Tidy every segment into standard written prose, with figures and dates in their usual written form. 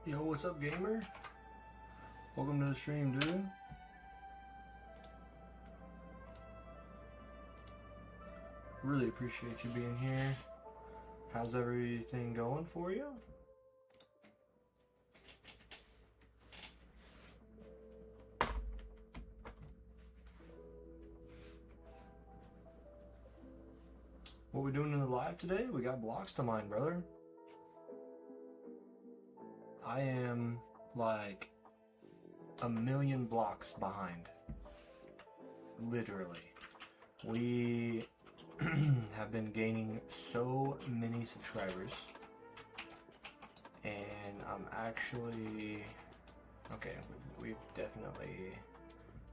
Yo, what's up, gamer? Welcome to the stream, dude. Really appreciate you being here. How's everything going for you? What we doing in the live today? We got blocks to mine, brother. I am like a million blocks behind. Literally. We have been gaining so many subscribers, and I'm actually okay. We've definitely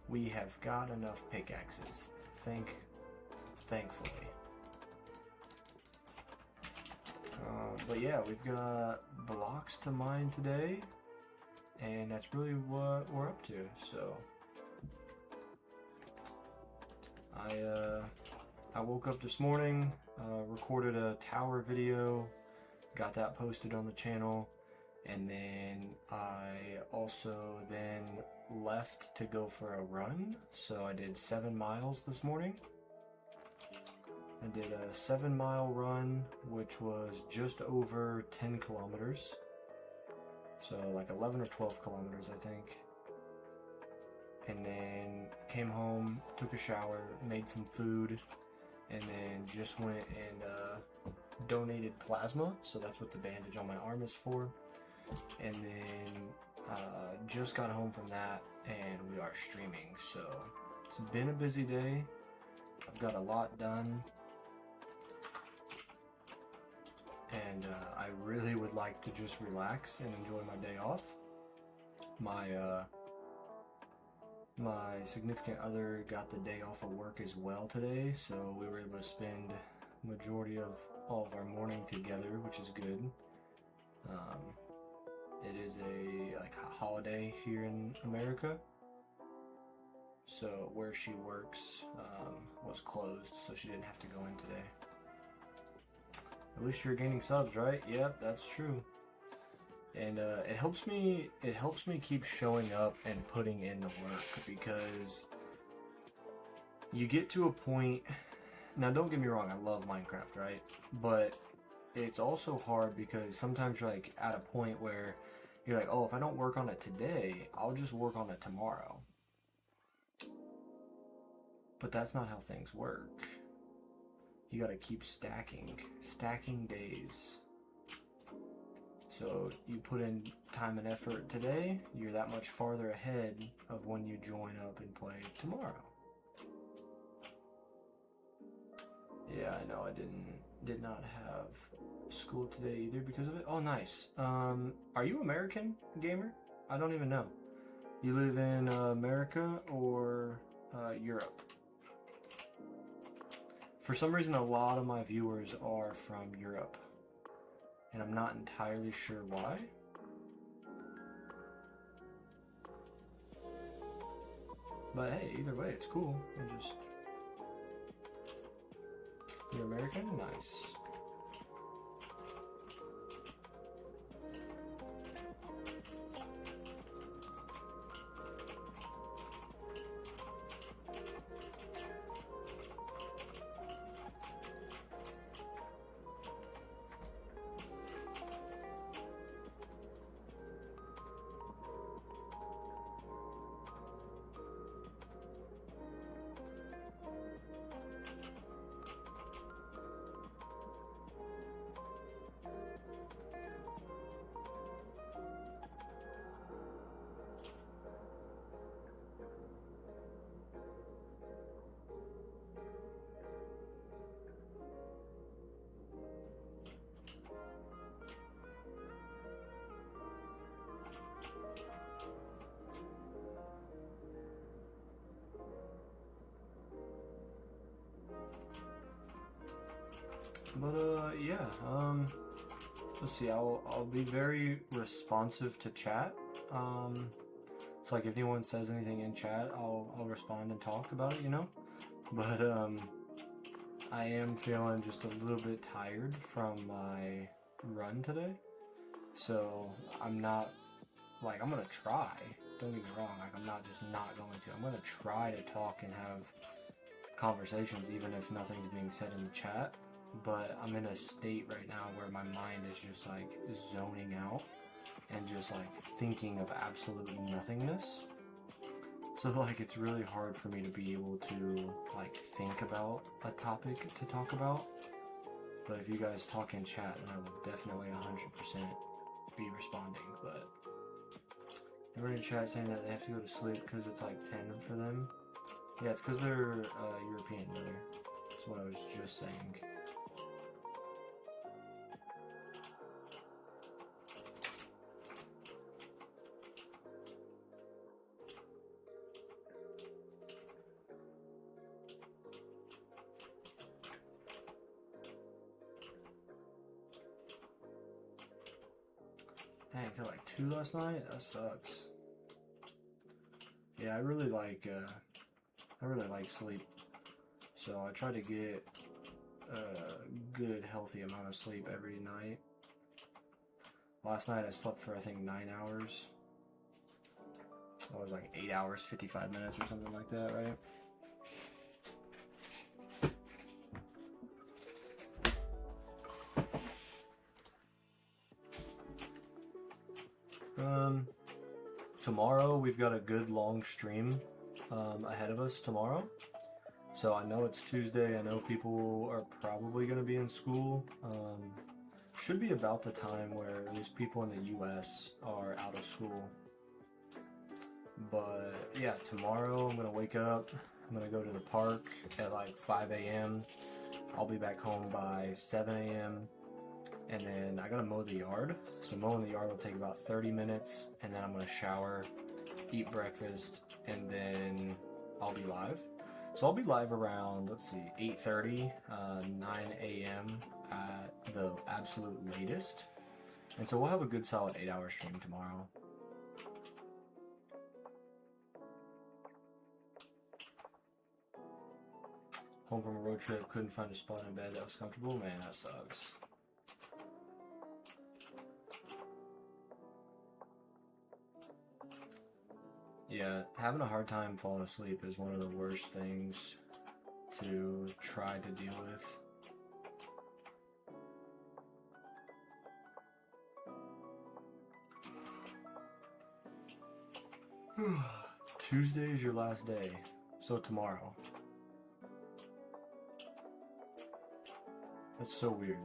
we have got enough pickaxes. Thankfully. But yeah, we've got blocks to mine today, and that's really what we're up to. So I woke up this morning, recorded a tower video, got that posted on the channel, and then I also then left to go for a run. So I did 7 miles this morning. I did a 7-mile run, which was just over 10 kilometers. So like 11 or 12 kilometers, I think. And then came home, took a shower, made some food, and then just went and donated plasma. So that's what the bandage on my arm is for. And then just got home from that, and we are streaming. So it's been a busy day. I've got a lot done. And I really would like to just relax and enjoy my day off. My significant other got the day off of work as well today, so we were able to spend majority of all of our morning together, which is good. It is a holiday here in America, so where she works was closed, so she didn't have to go in today. At least you're gaining subs, right? Yep, that's true. And it helps me keep showing up and putting in the work, because you get to a point. Now, don't get me wrong, I love Minecraft, right? But it's also hard because sometimes you're like at a point where you're like, oh, if I don't work on it today, I'll just work on it tomorrow. But that's not how things work. You gotta keep stacking days. So you put in time and effort today, you're that much farther ahead of when you join up and play tomorrow. Yeah, I know I did not have school today either because of it. Oh, nice. Are you American, gamer? I don't even know. You live in America or Europe? For some reason, a lot of my viewers are from Europe, and I'm not entirely sure why. But hey, either way, it's cool. You're American? Nice. But yeah, let's see, I'll be very responsive to chat. So like if anyone says anything in chat, I'll respond and talk about it, you know? But I am feeling just a little bit tired from my run today. So I'm not, like, I'm gonna try. Don't get me wrong, like, I'm not just not going to. I'm gonna try to talk and have conversations even if nothing's being said in the chat. But I'm in a state right now where my mind is just like zoning out and just like thinking of absolute nothingness. So like it's really hard for me to be able to like think about a topic to talk about. But if you guys talk in chat, then I will definitely 100% be responding. But everybody in chat saying that they have to go to sleep because it's like 10 for them. Yeah, it's because they're European, brother. That's what I was just saying. Dang, till like 2 last night? That sucks. Yeah, I really like sleep. So I try to get a good, healthy amount of sleep every night. Last night I slept for I think 9 hours. It was like 8 hours, 55 minutes or something like that, right? Tomorrow we've got a good long stream ahead of us tomorrow. So I know it's Tuesday. I know people are probably going to be in school. Should be about the time where at least people in the US are out of school. But yeah, tomorrow I'm going to wake up. I'm going to go to the park at like 5 a.m. I'll be back home by 7 a.m. And then I gotta mow the yard. So mowing the yard will take about 30 minutes, and then I'm gonna shower, eat breakfast, and then I'll be live. So I'll be live around, let's see, 8:30, 9 a.m. at the absolute latest. And so we'll have a good solid 8-hour stream tomorrow. Home from a road trip, couldn't find a spot in bed that was comfortable. Man, that sucks. Yeah, having a hard time falling asleep is one of the worst things to try to deal with. Tuesday is your last day, so tomorrow. That's so weird.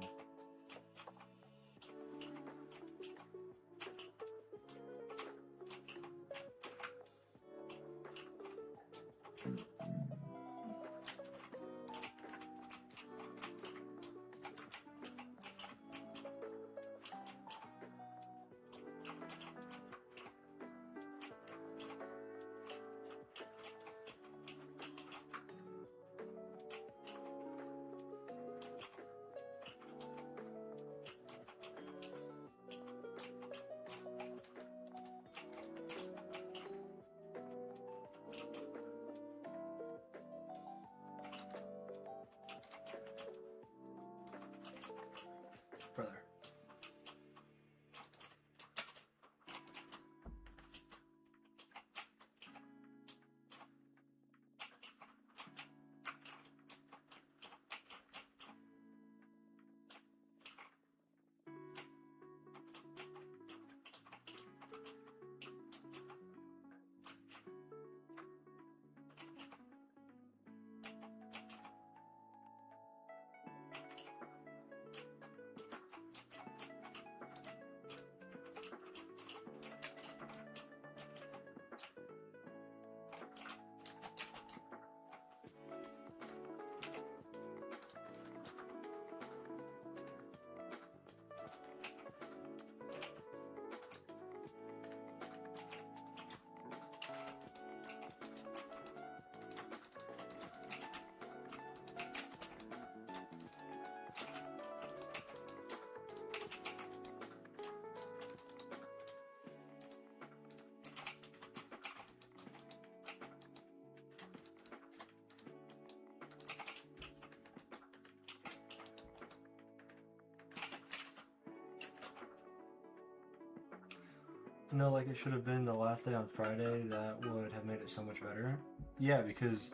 No, like it should have been the last day on Friday. That would have made it so much better. Yeah, because,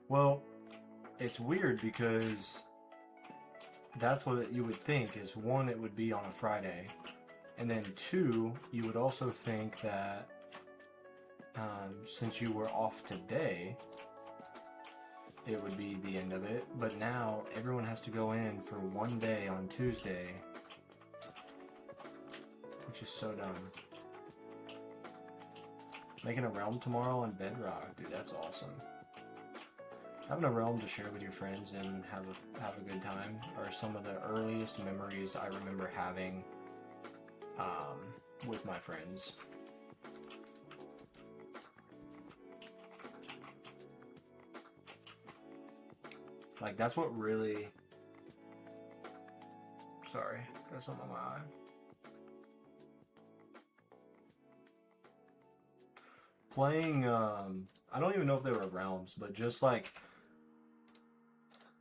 well, it's weird because that's what you would think is one, it would be on a Friday. And then two, you would also think that since you were off today, it would be the end of it. But now everyone has to go in for one day on Tuesday, which is so dumb. Making a realm tomorrow on Bedrock, dude, that's awesome. Having a realm to share with your friends and have a good time are some of the earliest memories I remember having with my friends. Like, that's what really... Sorry, got something on my eye. Playing, I don't even know if they were realms, but just like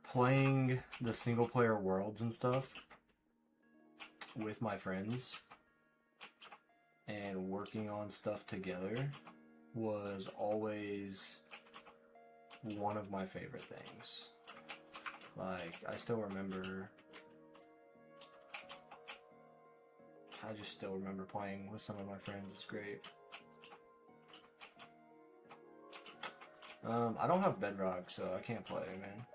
playing the single player worlds and stuff with my friends and working on stuff together was always one of my favorite things. Like, I still remember, I just still remember playing with some of my friends. It's great. I don't have Bedrock, so I can't play, man.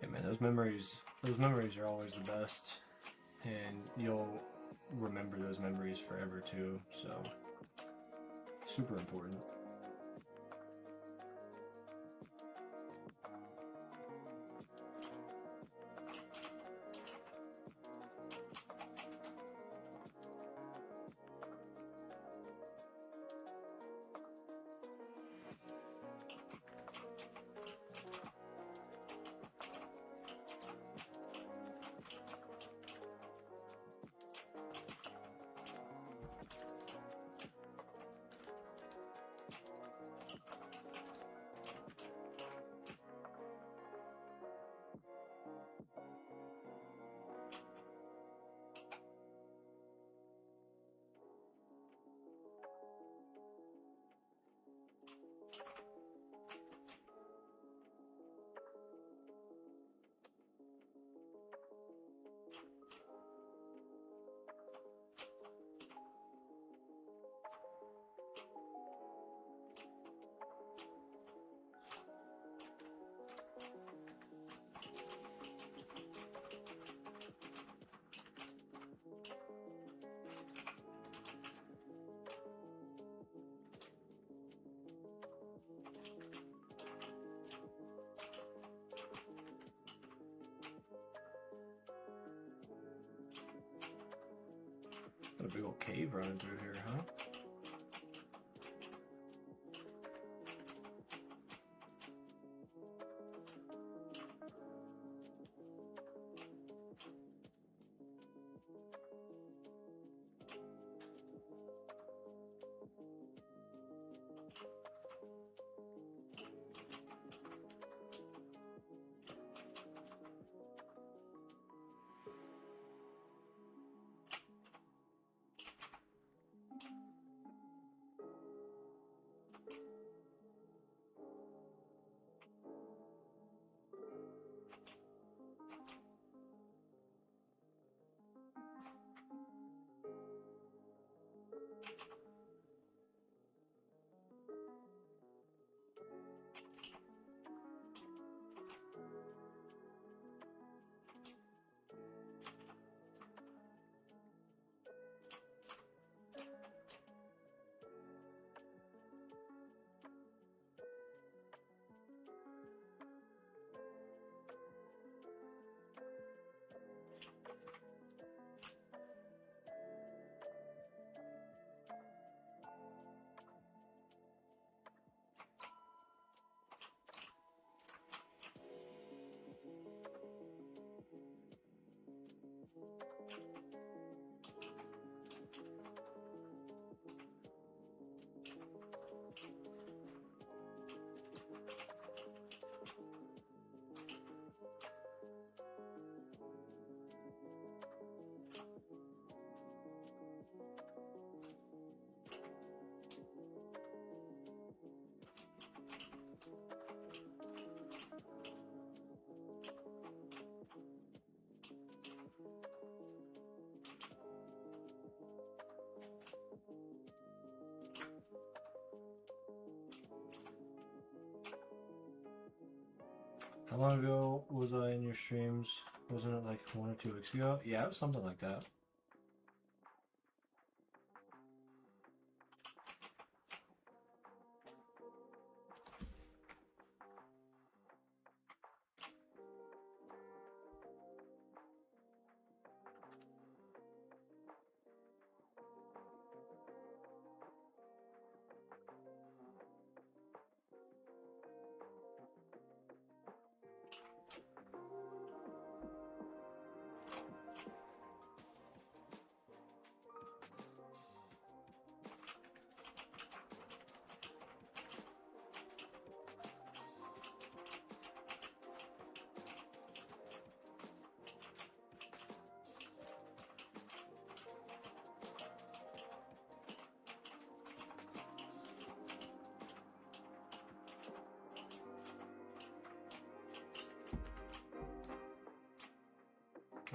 Yeah, man, those memories are always the best, and you'll remember those memories forever too, so super important. Got a big old cave running through here, huh? How long ago was I in your streams? Wasn't it like 1 or 2 weeks ago? Yeah, it was something like that.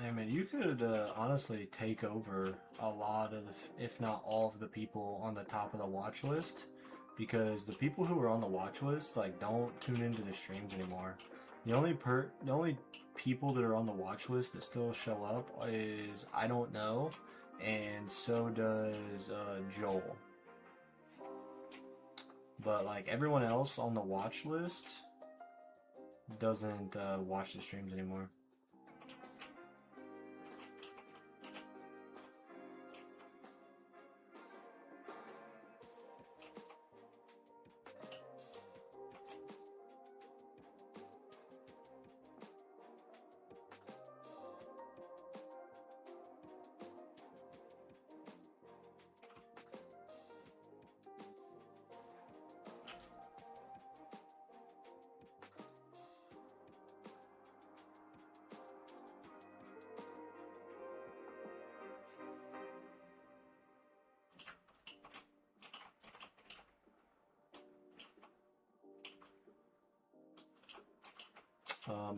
I mean, you could honestly take over a lot of the, if not all of the people on the top of the watch list, because the people who are on the watch list like don't tune into the streams anymore. The only people that are on the watch list that still show up is I don't know, and so does Joel. But like everyone else on the watch list doesn't watch the streams anymore.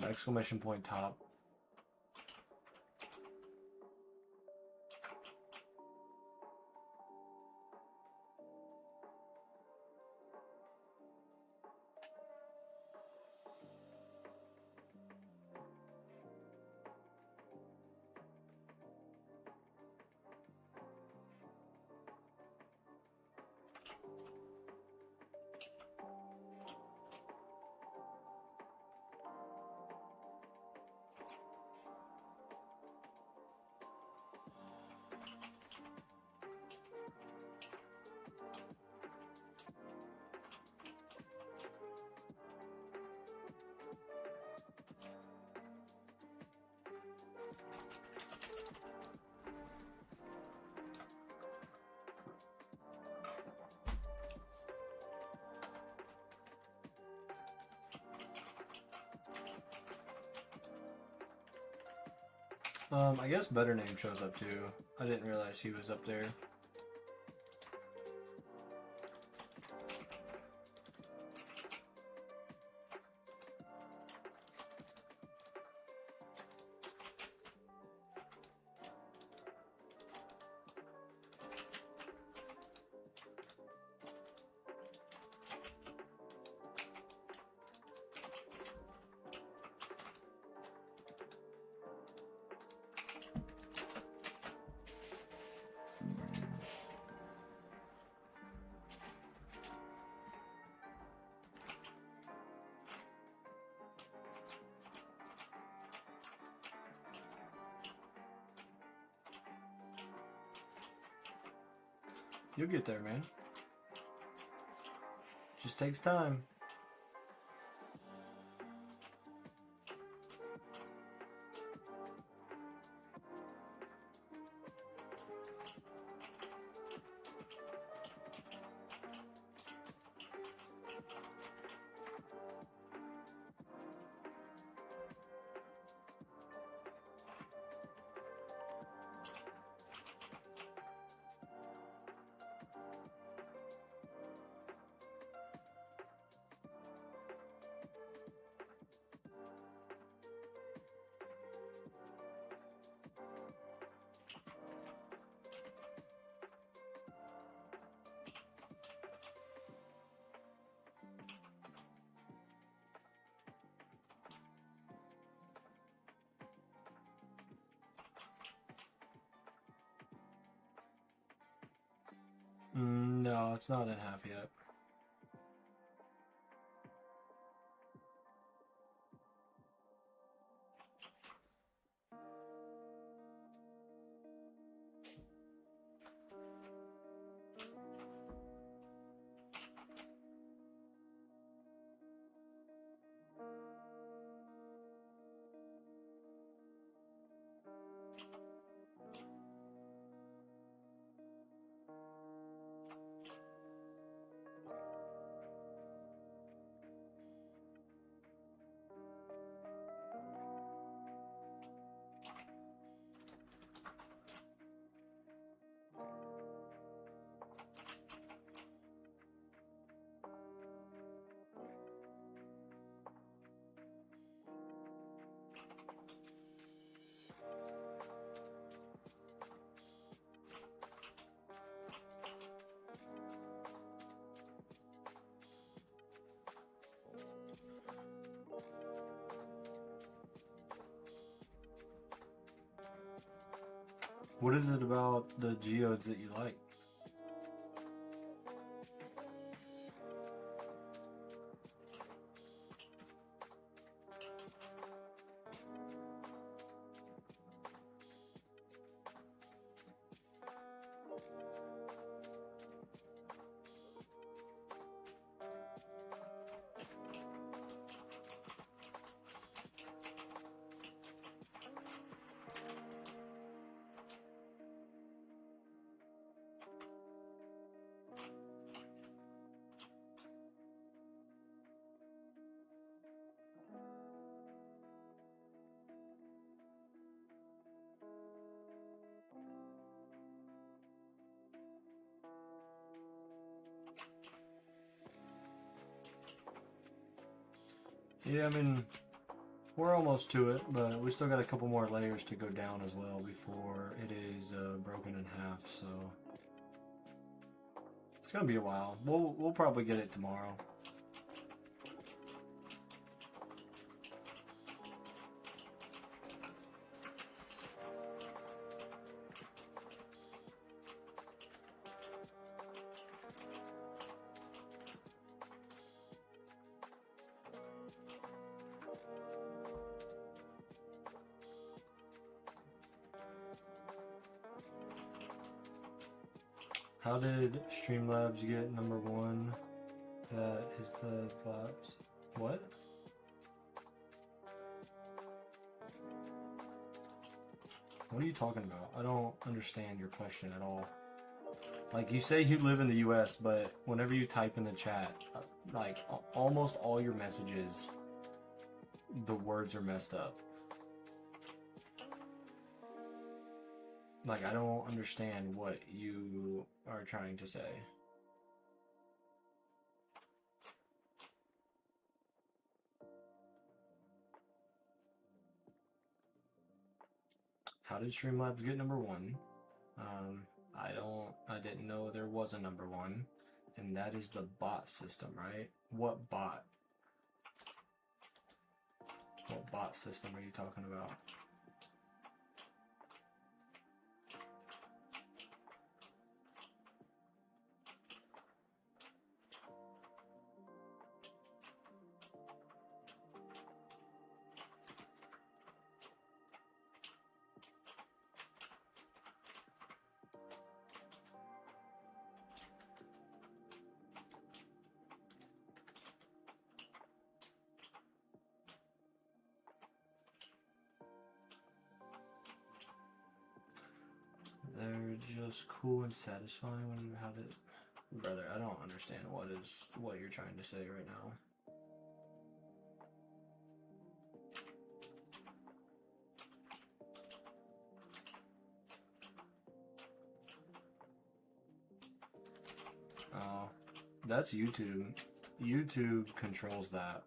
Exclamation point top. I guess Better Name shows up too. I didn't realize he was up there. You'll get there, man. Just takes time. it's not in half yet. What is it about the geodes that you like? Yeah, I mean, we're almost to it, but we still got a couple more layers to go down as well before it is broken in half, so it's gonna be a while. We'll probably get it tomorrow. How did Streamlabs get number one? That is the bots. What? What are you talking about? I don't understand your question at all. Like, you say you live in the US, but whenever you type in the chat, like, almost all your messages, the words are messed up. Like, I don't understand what you are trying to say. How did Streamlabs get number one? I didn't know there was a number one, and that is the bot system, right? What bot? What bot system are you talking about? They're just cool and satisfying when you have it. Brother, I don't understand what you're trying to say right now. Oh, that's YouTube. YouTube controls that.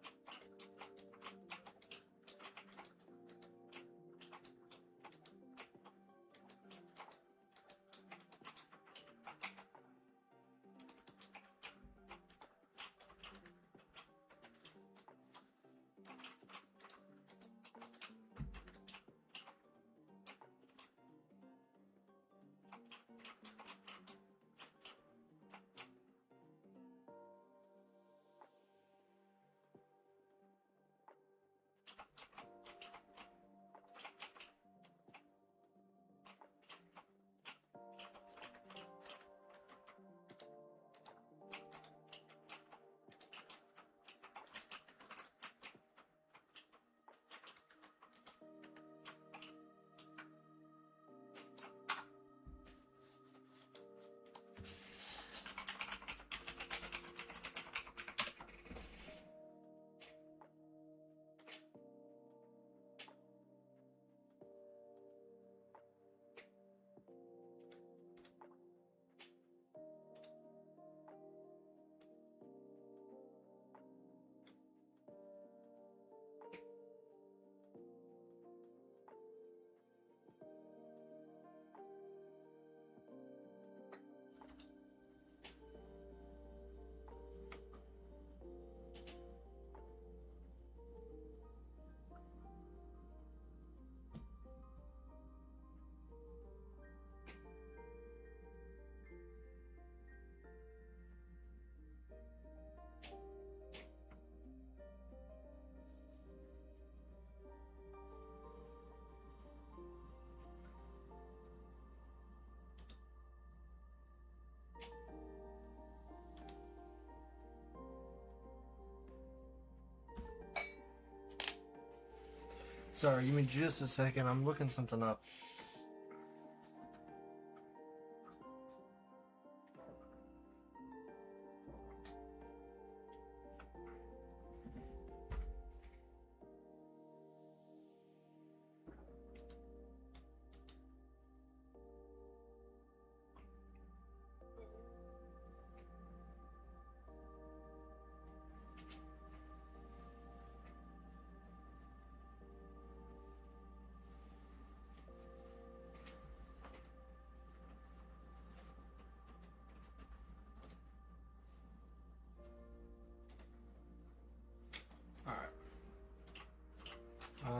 Sorry, give me just a second. I'm looking something up.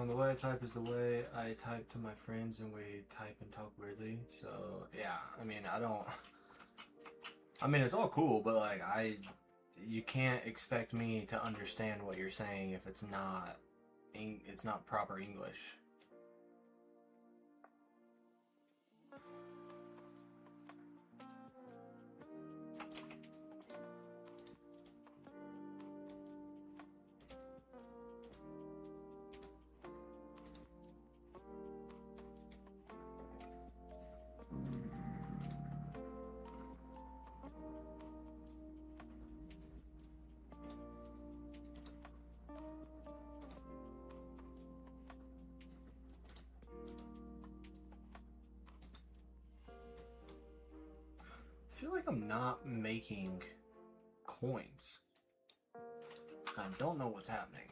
The way I type is the way I type to my friends, and we type and talk weirdly. So yeah, I mean it's all cool, but like you can't expect me to understand what you're saying if it's not proper English. I feel like I'm not making coins. I don't know what's happening.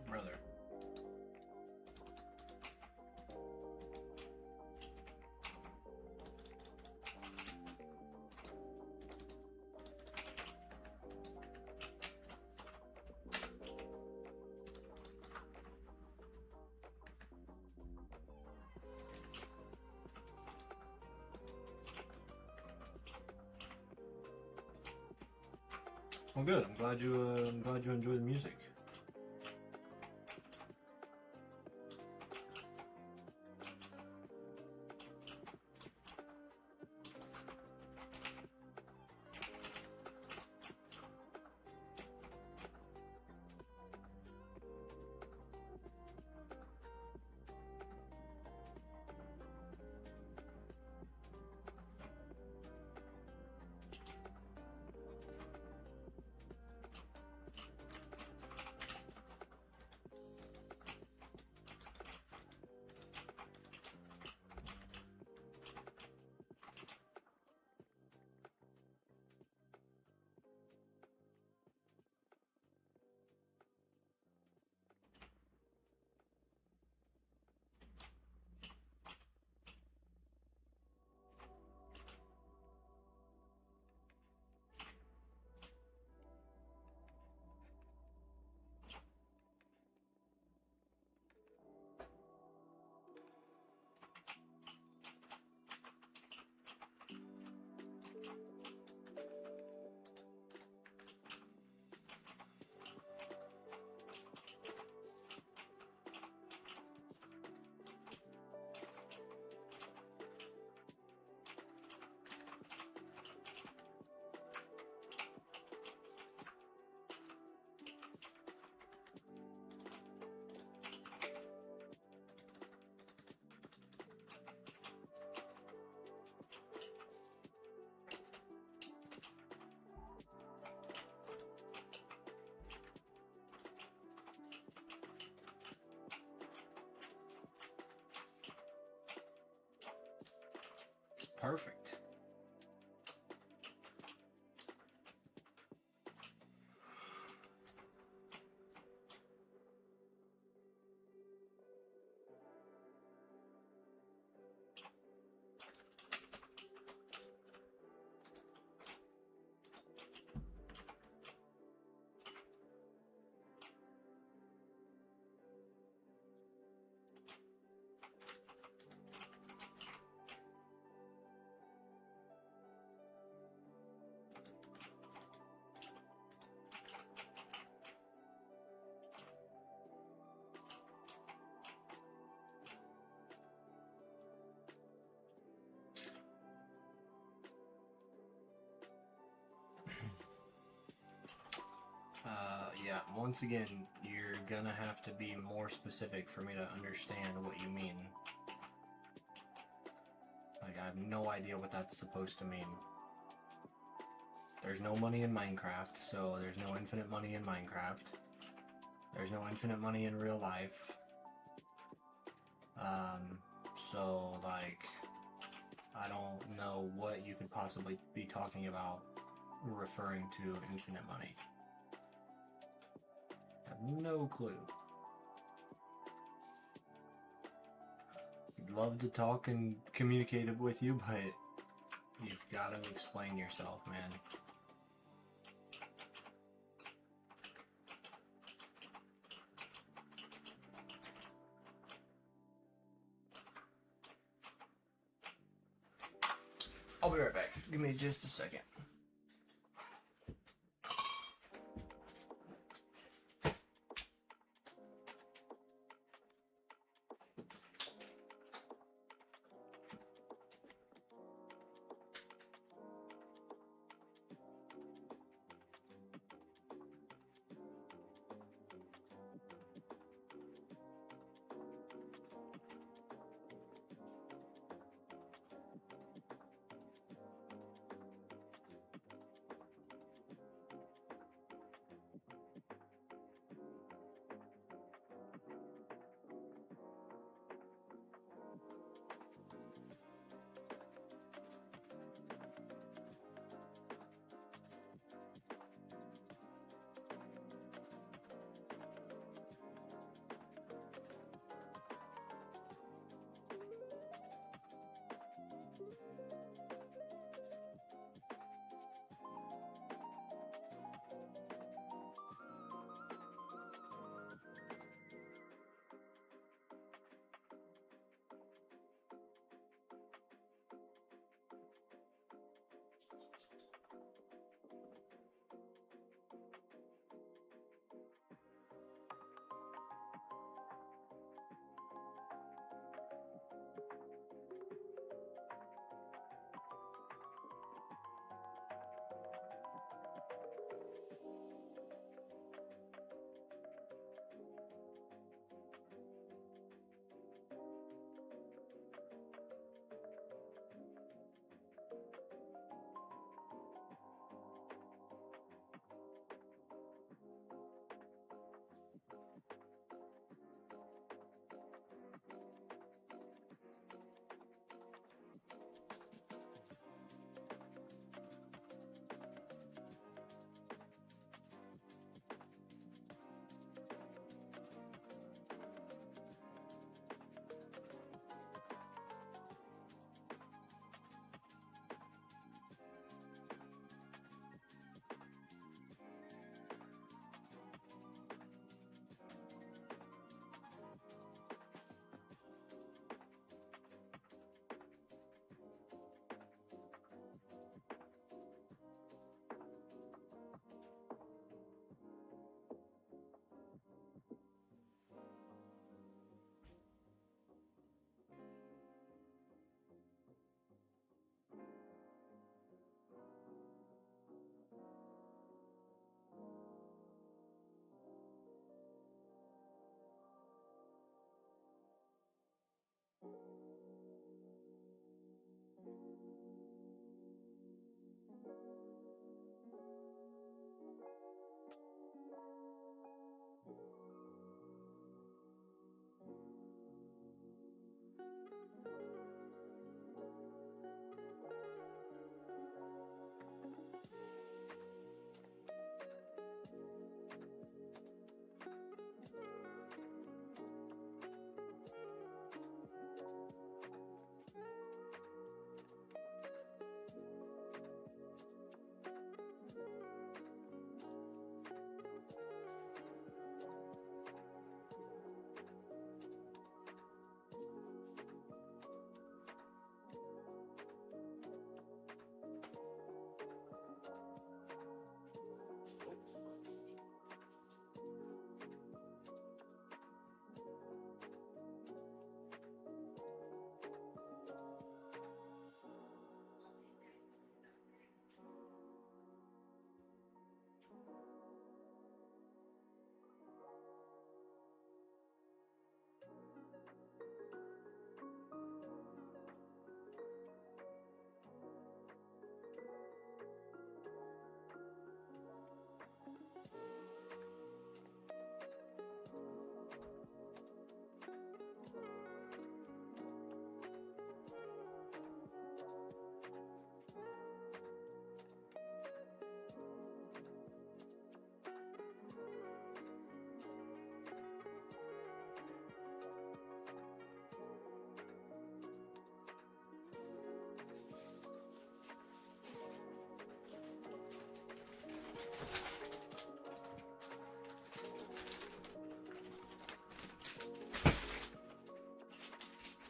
Brother. Well, good. I'm glad you enjoy the music. Perfect. Yeah, once again, you're gonna have to be more specific for me to understand what you mean. Like, I have no idea what that's supposed to mean. There's no money in Minecraft, so there's no infinite money in Minecraft. There's no infinite money in real life. So, like, I don't know what you could possibly be talking about referring to infinite money. I have no clue. I'd love to talk and communicate it with you, but you've got to explain yourself, man. I'll be right back. Give me just a second.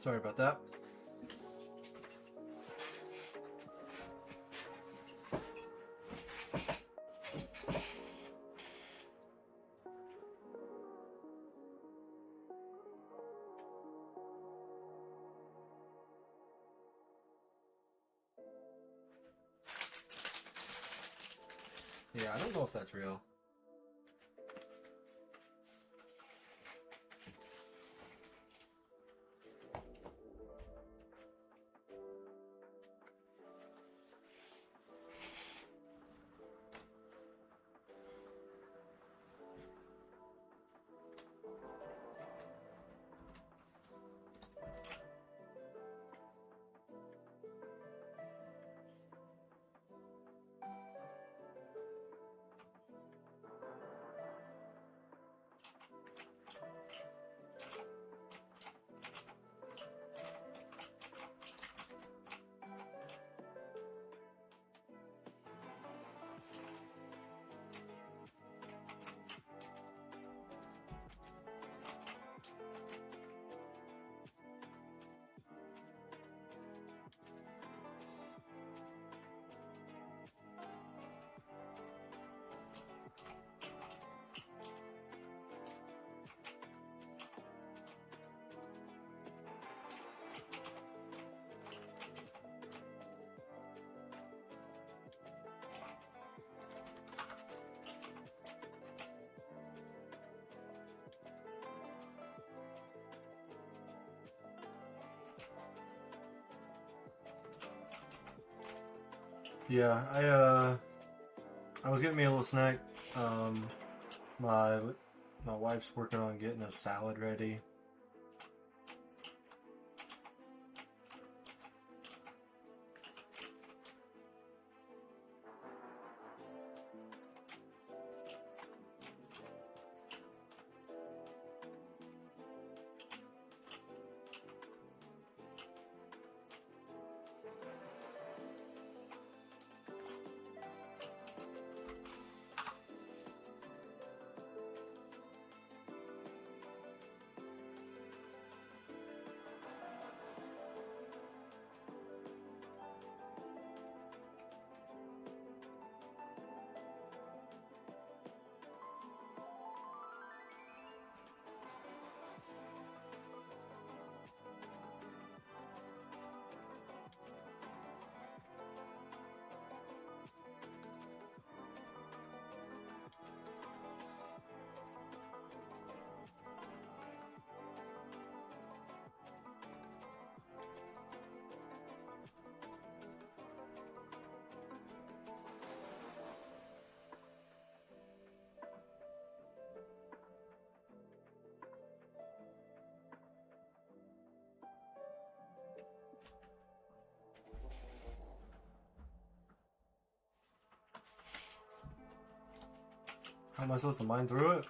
Sorry about that. Yeah, I don't know if that's real. Yeah, I was getting me a little snack. My my wife's working on getting a salad ready. How am I supposed to mine through it?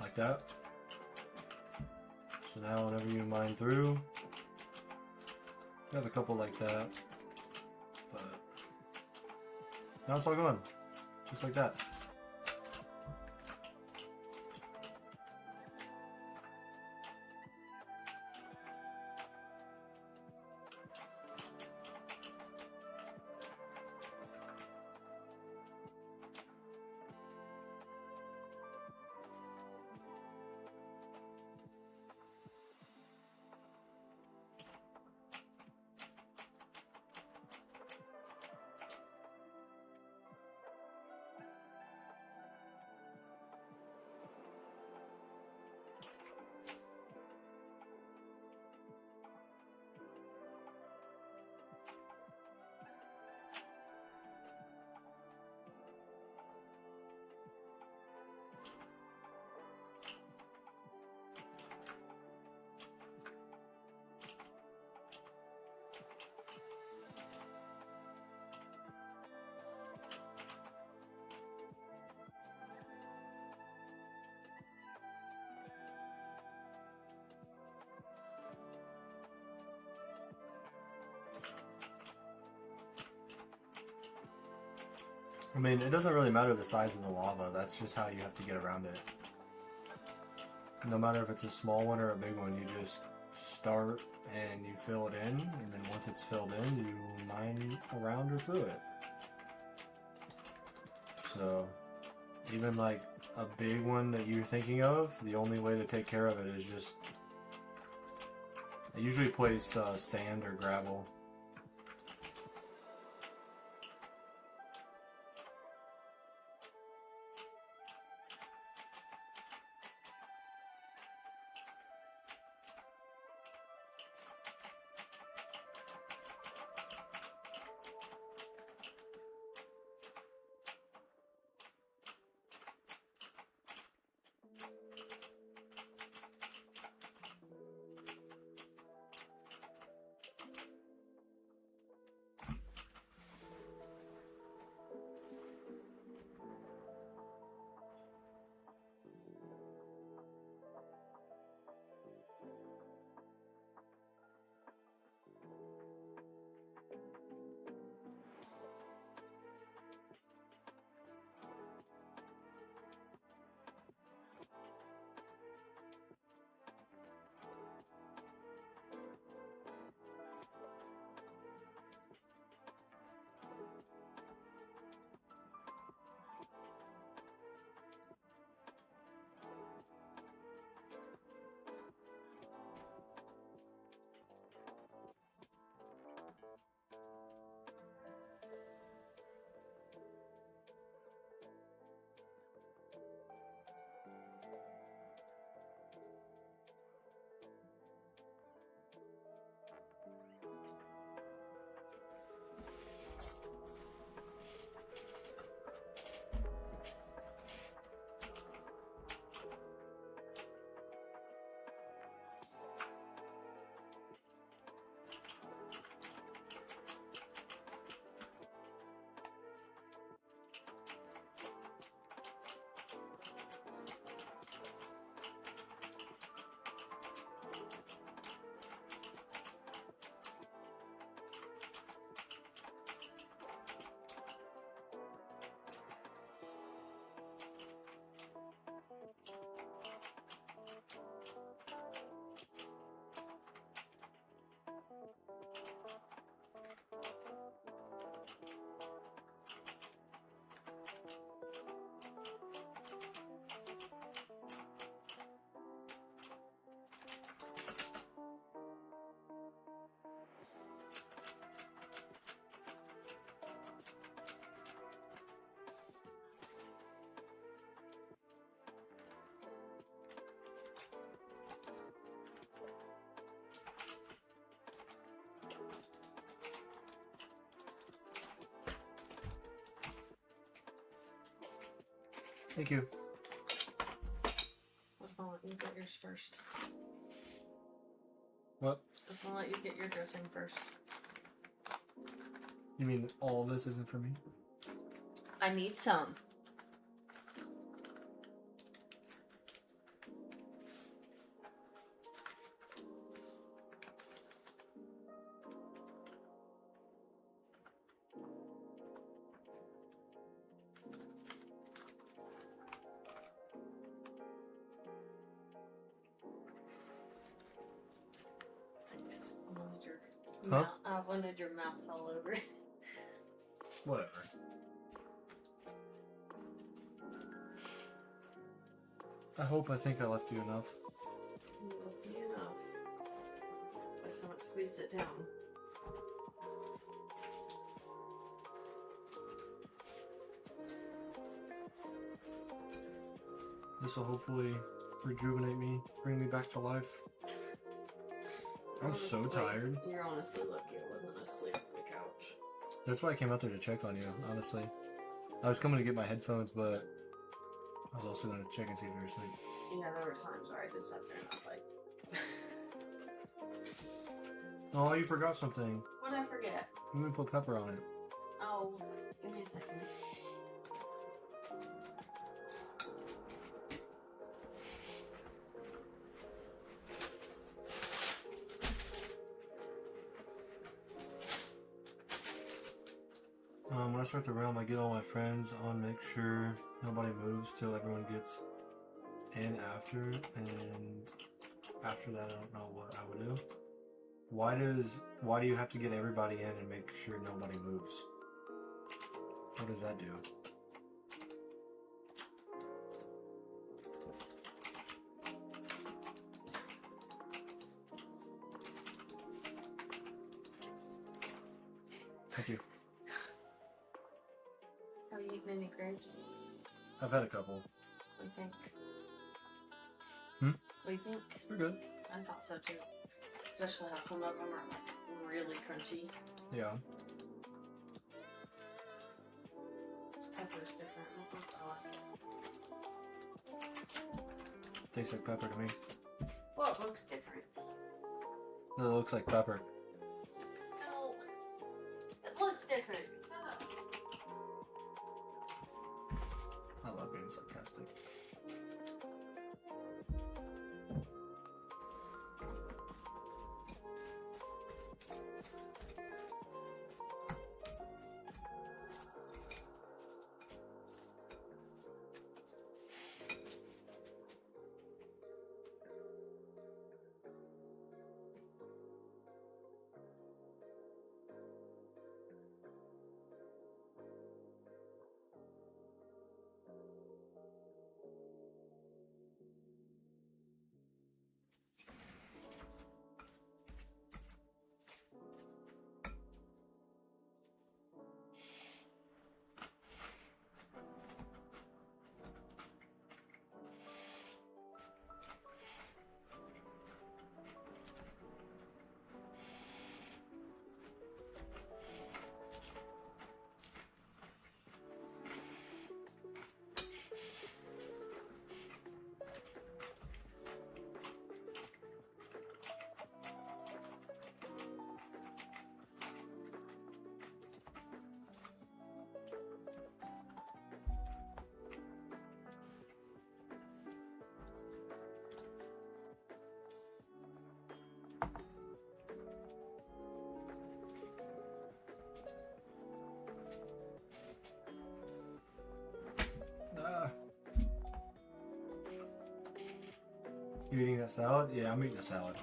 Like that. So now whenever you mine through, you have a couple like that, but now it's all gone, just like that. I mean, it doesn't really matter the size of the lava. That's just how you have to get around it. No matter if it's a small one or a big one, you just start and you fill it in, and then once it's filled in, you mine around or through it. So, even like a big one that you're thinking of, the only way to take care of it is just... I usually place sand or gravel. Thank you. I was gonna let you get yours first. What? I was gonna let you get your dressing first. You mean all this isn't for me? I need some. Thanks. Huh? I wanted your mouth all over it. Whatever. I think I left you enough. You left me enough. I haven't squeezed it down. This will hopefully rejuvenate me, bring me back to life. I'm so Honestly, tired. You're honestly lucky I wasn't asleep on the couch. That's why I came out there to check on you, honestly. I was coming to get my headphones, but I was also going to check and see if you were asleep. Yeah, there were times where I just sat there and I was like... Oh, you forgot something. What did I forget? You didn't put pepper on it. Oh, give me a second. When I start the round, I get all my friends on, make sure nobody moves till everyone gets in after, and after that, I don't know what I would do. Why do you have to get everybody in and make sure nobody moves? What does that do? Thank you. Have you eaten any grapes? I've had a couple. What do you think? Hmm? What do you think? We're good. I thought so too. Especially how some of them are like really crunchy. Yeah. This pepper's different. I don't know if I like it. Tastes like pepper to me. Well, it looks different. It looks like pepper. No, it looks different. Shut up. I love being sarcastic. You eating that salad? Yeah, I'm eating a salad.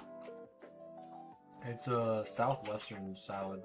It's a southwestern salad.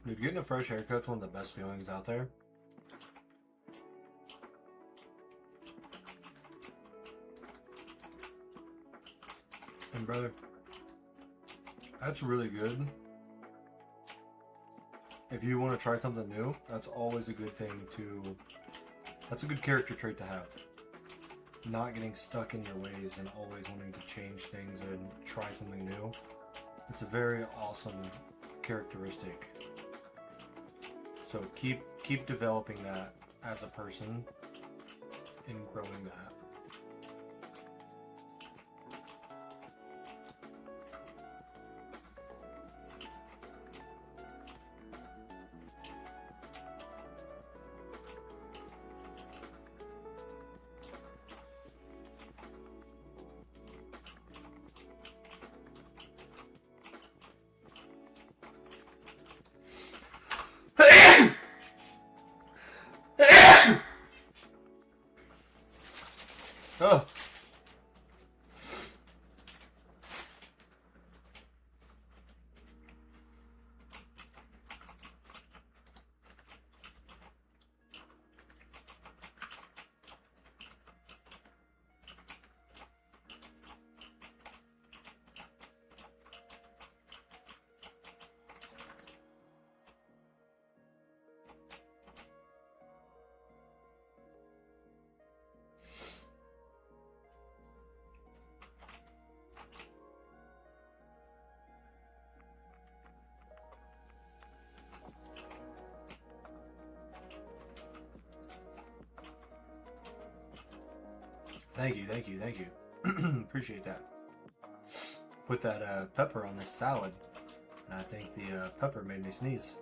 Dude, getting a fresh haircut's one of the best feelings out there. And brother, that's really good. If you want to try something new, that's always a good thing to... That's a good character trait to have. Not getting stuck in your ways and always wanting to change things and try something new. It's a very awesome characteristic. So keep developing that as a person and growing that. Oh. Thank you. Appreciate that. Put that pepper on this salad, and I think the pepper made me sneeze.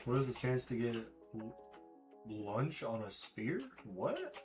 What is the chance to get lunch on a spear? What?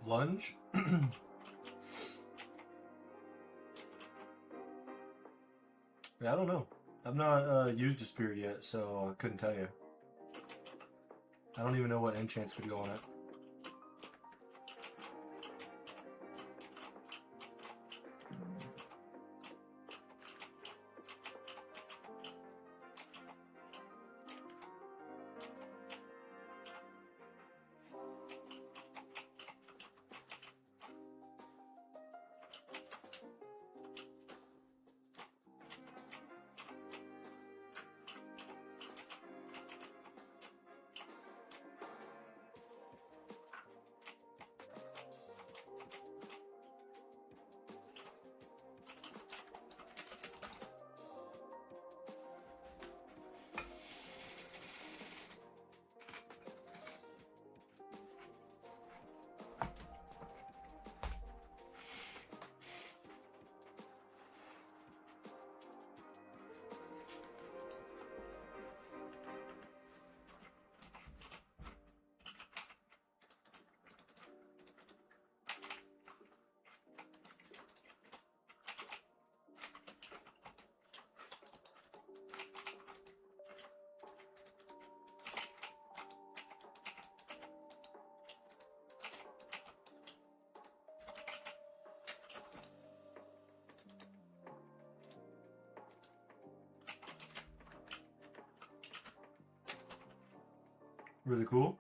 Lunge? Yeah, I don't know. I've not used a spirit yet, so I couldn't tell you. I don't even know what enchants could go on it. Really cool.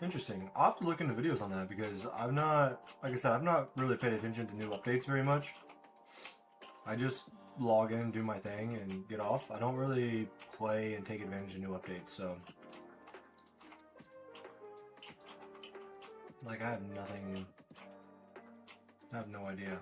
Interesting. I'll have to look into videos on that because I've not, like I said, I've not really paid attention to new updates very much. I just log in, do my thing, and get off. I don't really play and take advantage of new updates, so. Like, I have nothing. I have no idea.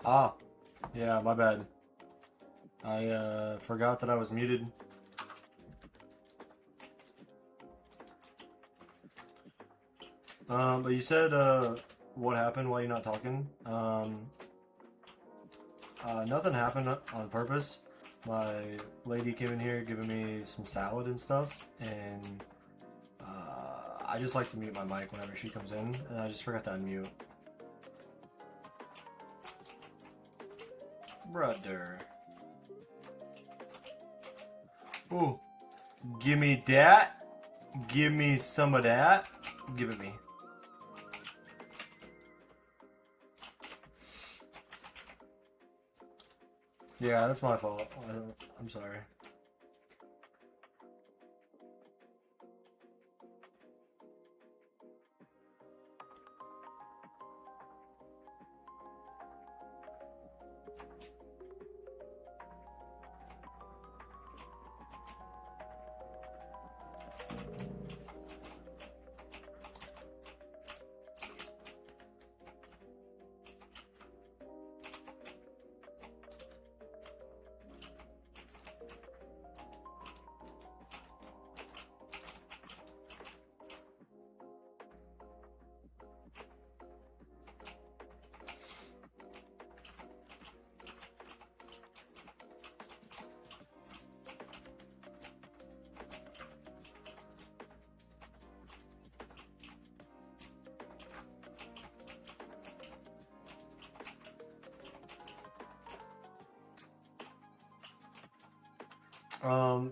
Ah, yeah, my bad. I forgot that I was muted. But you said what happened while you're not talking? Nothing happened on purpose. My lady came in here giving me some salad and stuff, and I just like to mute my mic whenever she comes in, and I just forgot to unmute. Brother. Ooh. Give me that. Give me some of that. Give it me. Yeah, that's my fault. I'm sorry.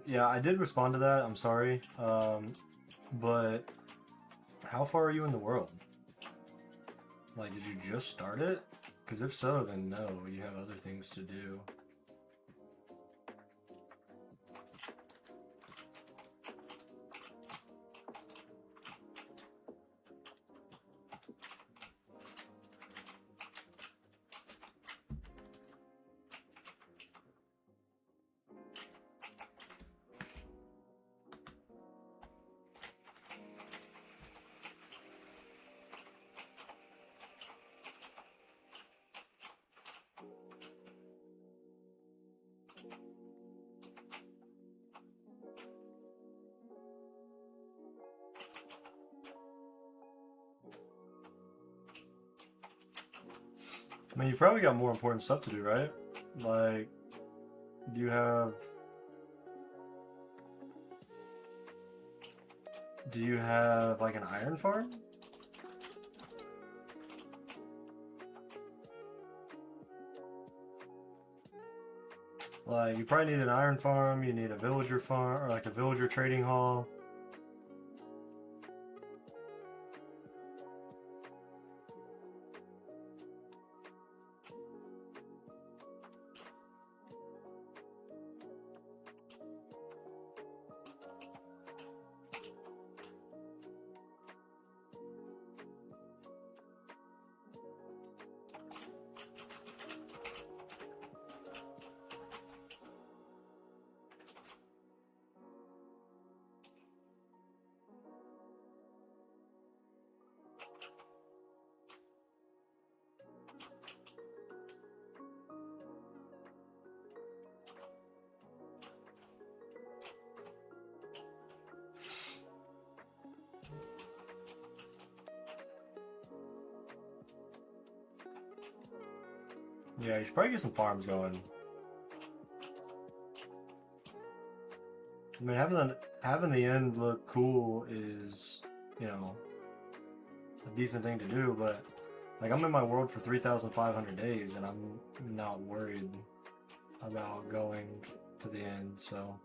Yeah, I did respond to that. I'm sorry. But how far are you in the world? Like, did you just start it? Because if so, then no, you have other things to do. I mean, you probably got more important stuff to do, right? Like, do you have... Do you have, like, an iron farm? Like, you probably need an iron farm, you need a villager farm, or like a villager trading hall. Yeah, you should probably get some farms going. I mean, having the end look cool is, you know, a decent thing to do, but like I'm in my world for 3,500 days and I'm not worried about going to the end, so.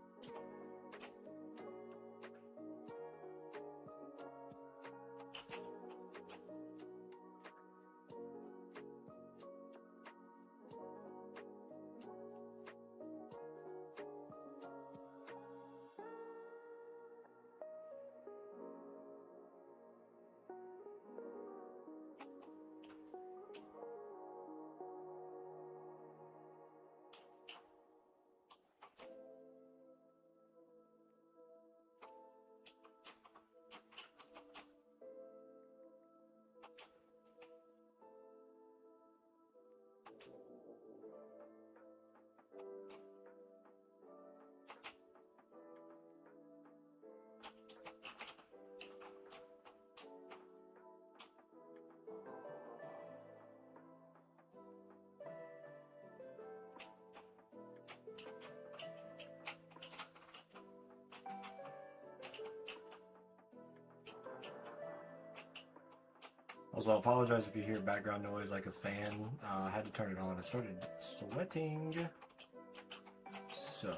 Also, I apologize if you hear background noise like a fan. I had to turn it on. I started sweating. So.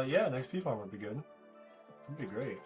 Yeah, next P farm would be good. It'd be great.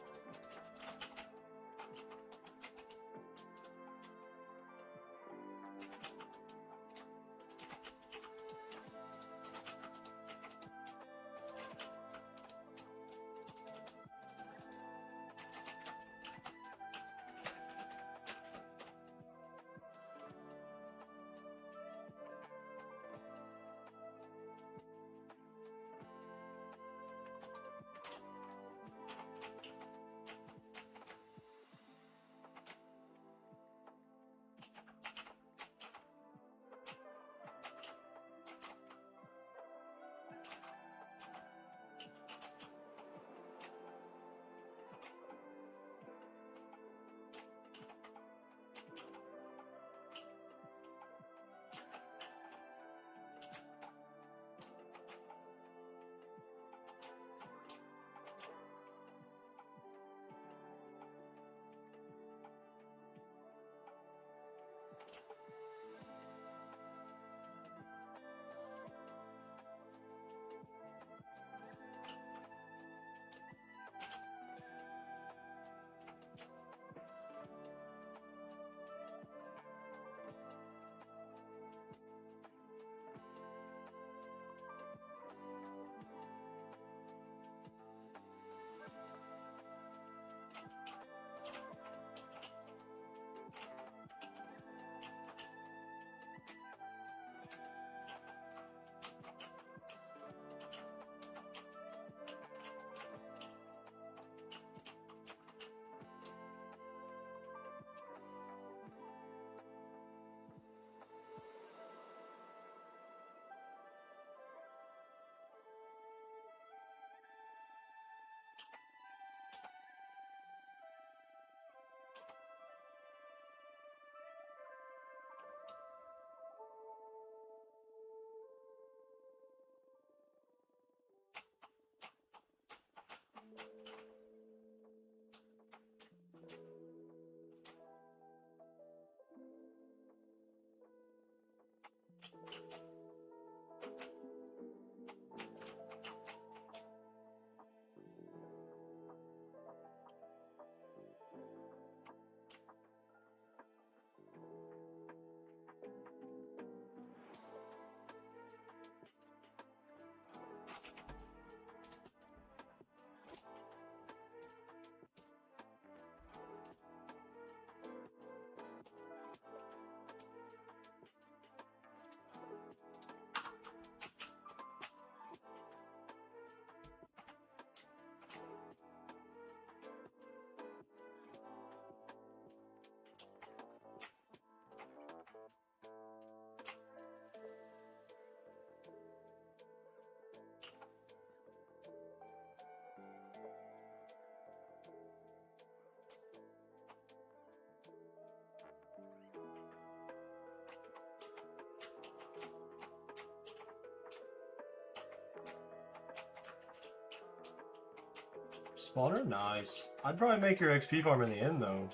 Spawner? Nice. I'd probably make your XP farm in the end, though.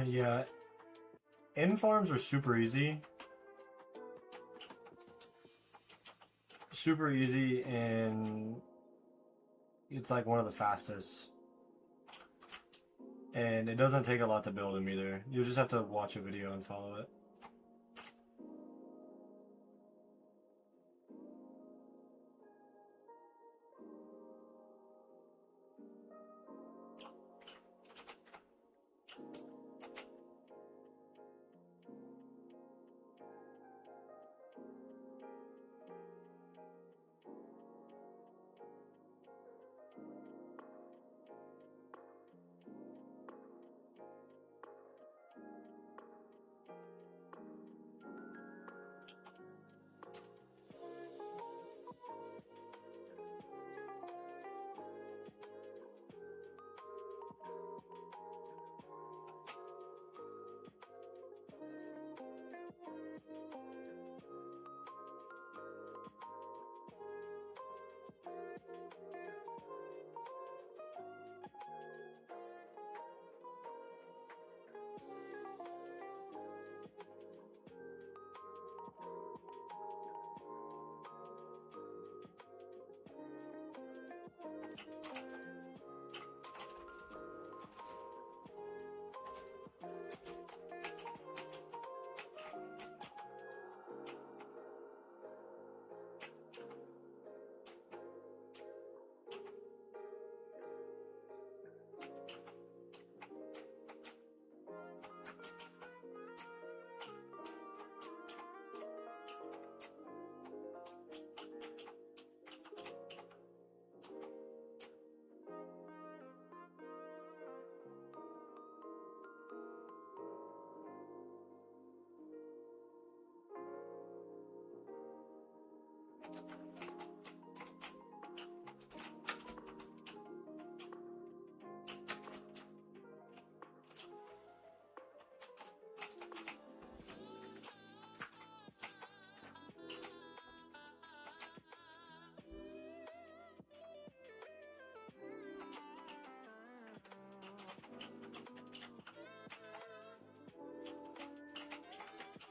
Yeah, end farms are super easy. Super easy, and it's like one of the fastest. And it doesn't take a lot to build them either. You just have to watch a video and follow it.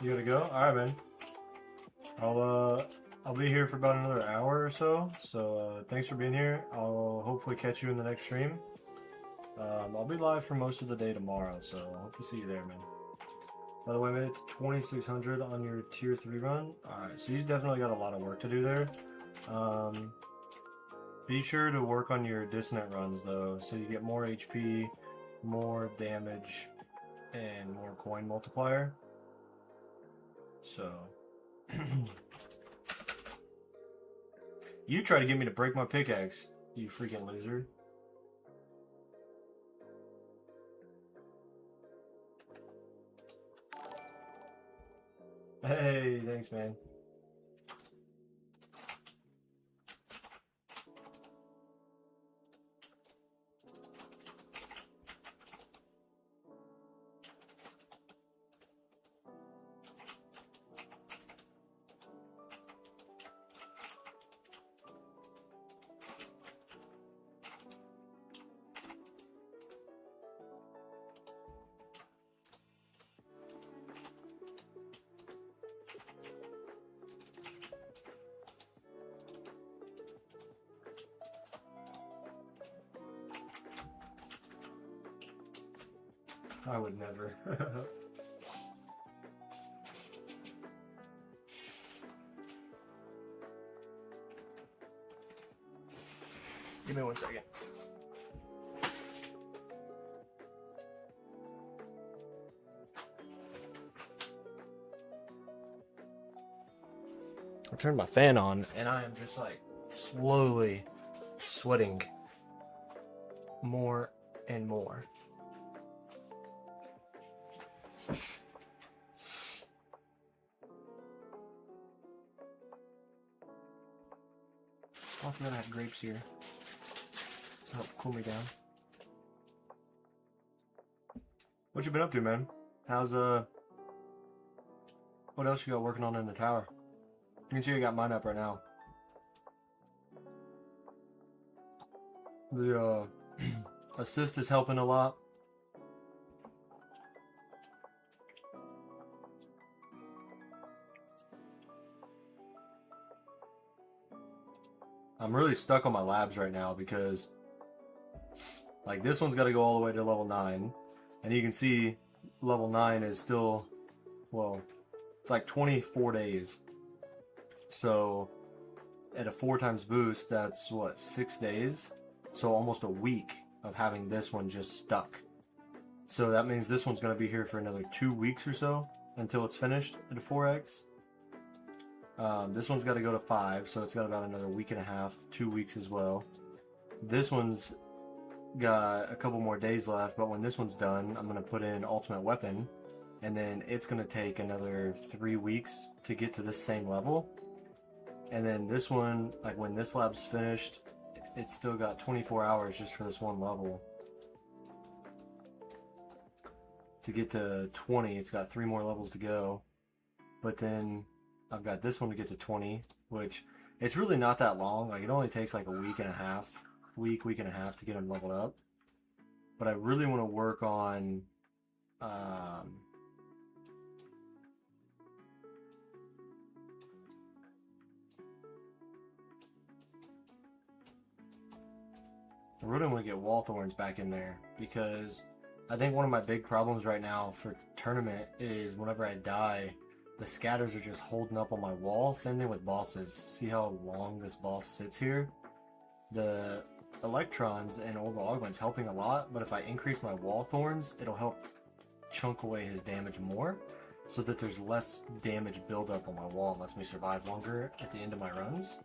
You gotta go? Alright, man. I'll be here for about another hour or so. So thanks for being here. I'll hopefully catch you in the next stream. I'll be live for most of the day tomorrow, so I hope to see you there, man. By the way, I made it to 2600 on your tier 3 run. Alright, so you definitely got a lot of work to do there. Be sure to work on your dissonant runs though, so you get more HP, more damage, and more coin multiplier. So you try to get me to break my pickaxe, you freaking loser. Hey, thanks, man. I would never. Give me 1 second. I turned my fan on and I am just like slowly sweating more and more. I forgot I have grapes here to help cool me down. What you been up to, man? How's what else you got working on in the tower? You can see I got mine up right now. The assist is helping a lot. I'm really stuck on my labs right now because like this one's got to go all the way to level 9, and you can see level 9 is still, well, it's like 24 days. So at a 4 times boost, that's what, 6 days? So almost a week of having this one just stuck. So that means this one's going to be here for another 2 weeks or so until it's finished at a 4x. This one's got to go to 5, so it's got about another week and a half, 2 weeks as well. This one's got a couple more days left, but when this one's done, I'm going to put in Ultimate Weapon, and then it's going to take another 3 weeks to get to this same level. And then this one, like when this lab's finished, it's still got 24 hours just for this one level. To get to 20, it's got 3 more levels to go. But then I've got this one to get to 20, which it's really not that long. Like it only takes like a week and a half to get them leveled up. But I really want to work on I really want to get wall thorns back in there, because I think one of my big problems right now for tournament is whenever I die, the scatters are just holding up on my wall. Same thing with bosses. See how long this boss sits here? The electrons and Old Augment's helping a lot, but if I increase my wall thorns, it'll help chunk away his damage more, so that there's less damage buildup on my wall and lets me survive longer at the end of my runs.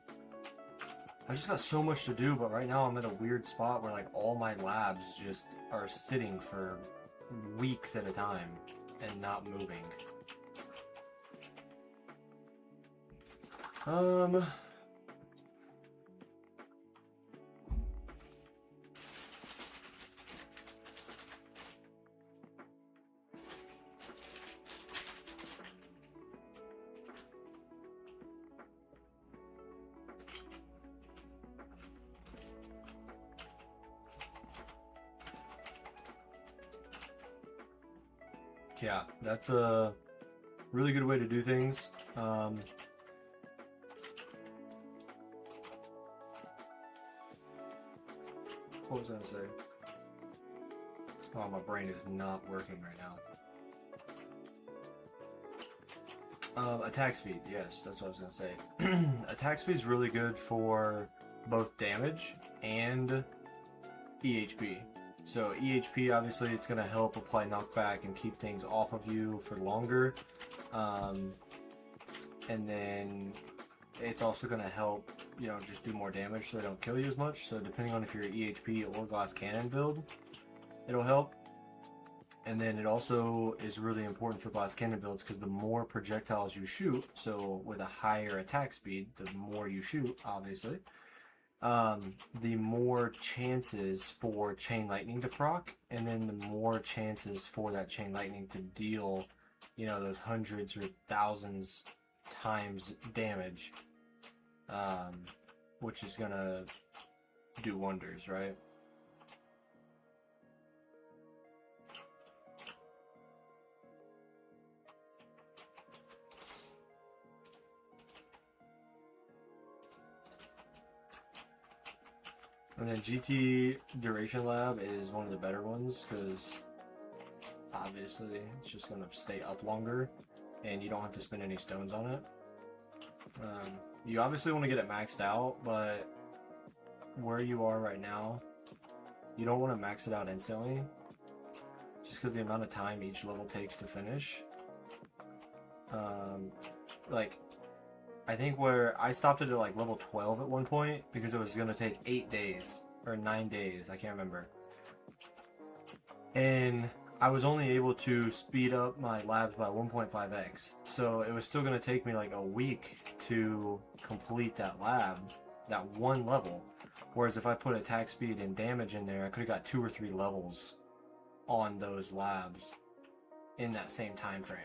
I just got so much to do, but right now I'm at a weird spot where like all my labs just are sitting for weeks at a time and not moving. Yeah, that's a really good way to do things. What was I going to say? Oh, my brain is not working right now. Attack speed, yes, that's what I was going to say. Attack speed is really good for both damage and EHP. So EHP, obviously, it's going to help apply knockback and keep things off of you for longer. And then it's also going to help, you know, just do more damage so they don't kill you as much. So depending on if you're EHP or glass cannon build, it'll help. And then it also is really important for glass cannon builds because the more projectiles you shoot, so with a higher attack speed, the more you shoot, obviously, the more chances for chain lightning to proc, and then the more chances for that chain lightning to deal, you know, those hundreds or thousands times damage, which is gonna do wonders, right? And then GT Duration Lab is one of the better ones because obviously it's just going to stay up longer and you don't have to spend any stones on it. You obviously want to get it maxed out, but where you are right now, you don't want to max it out instantly, just because the amount of time each level takes to finish. Like, I think where I stopped it at like level 12 at one point because it was going to take 8 days or 9 days, I can't remember. And I was only able to speed up my labs by 1.5x. So it was still going to take me like a week to complete that lab, that one level. Whereas if I put attack speed and damage in there, I could have got 2 or 3 levels on those labs in that same time frame.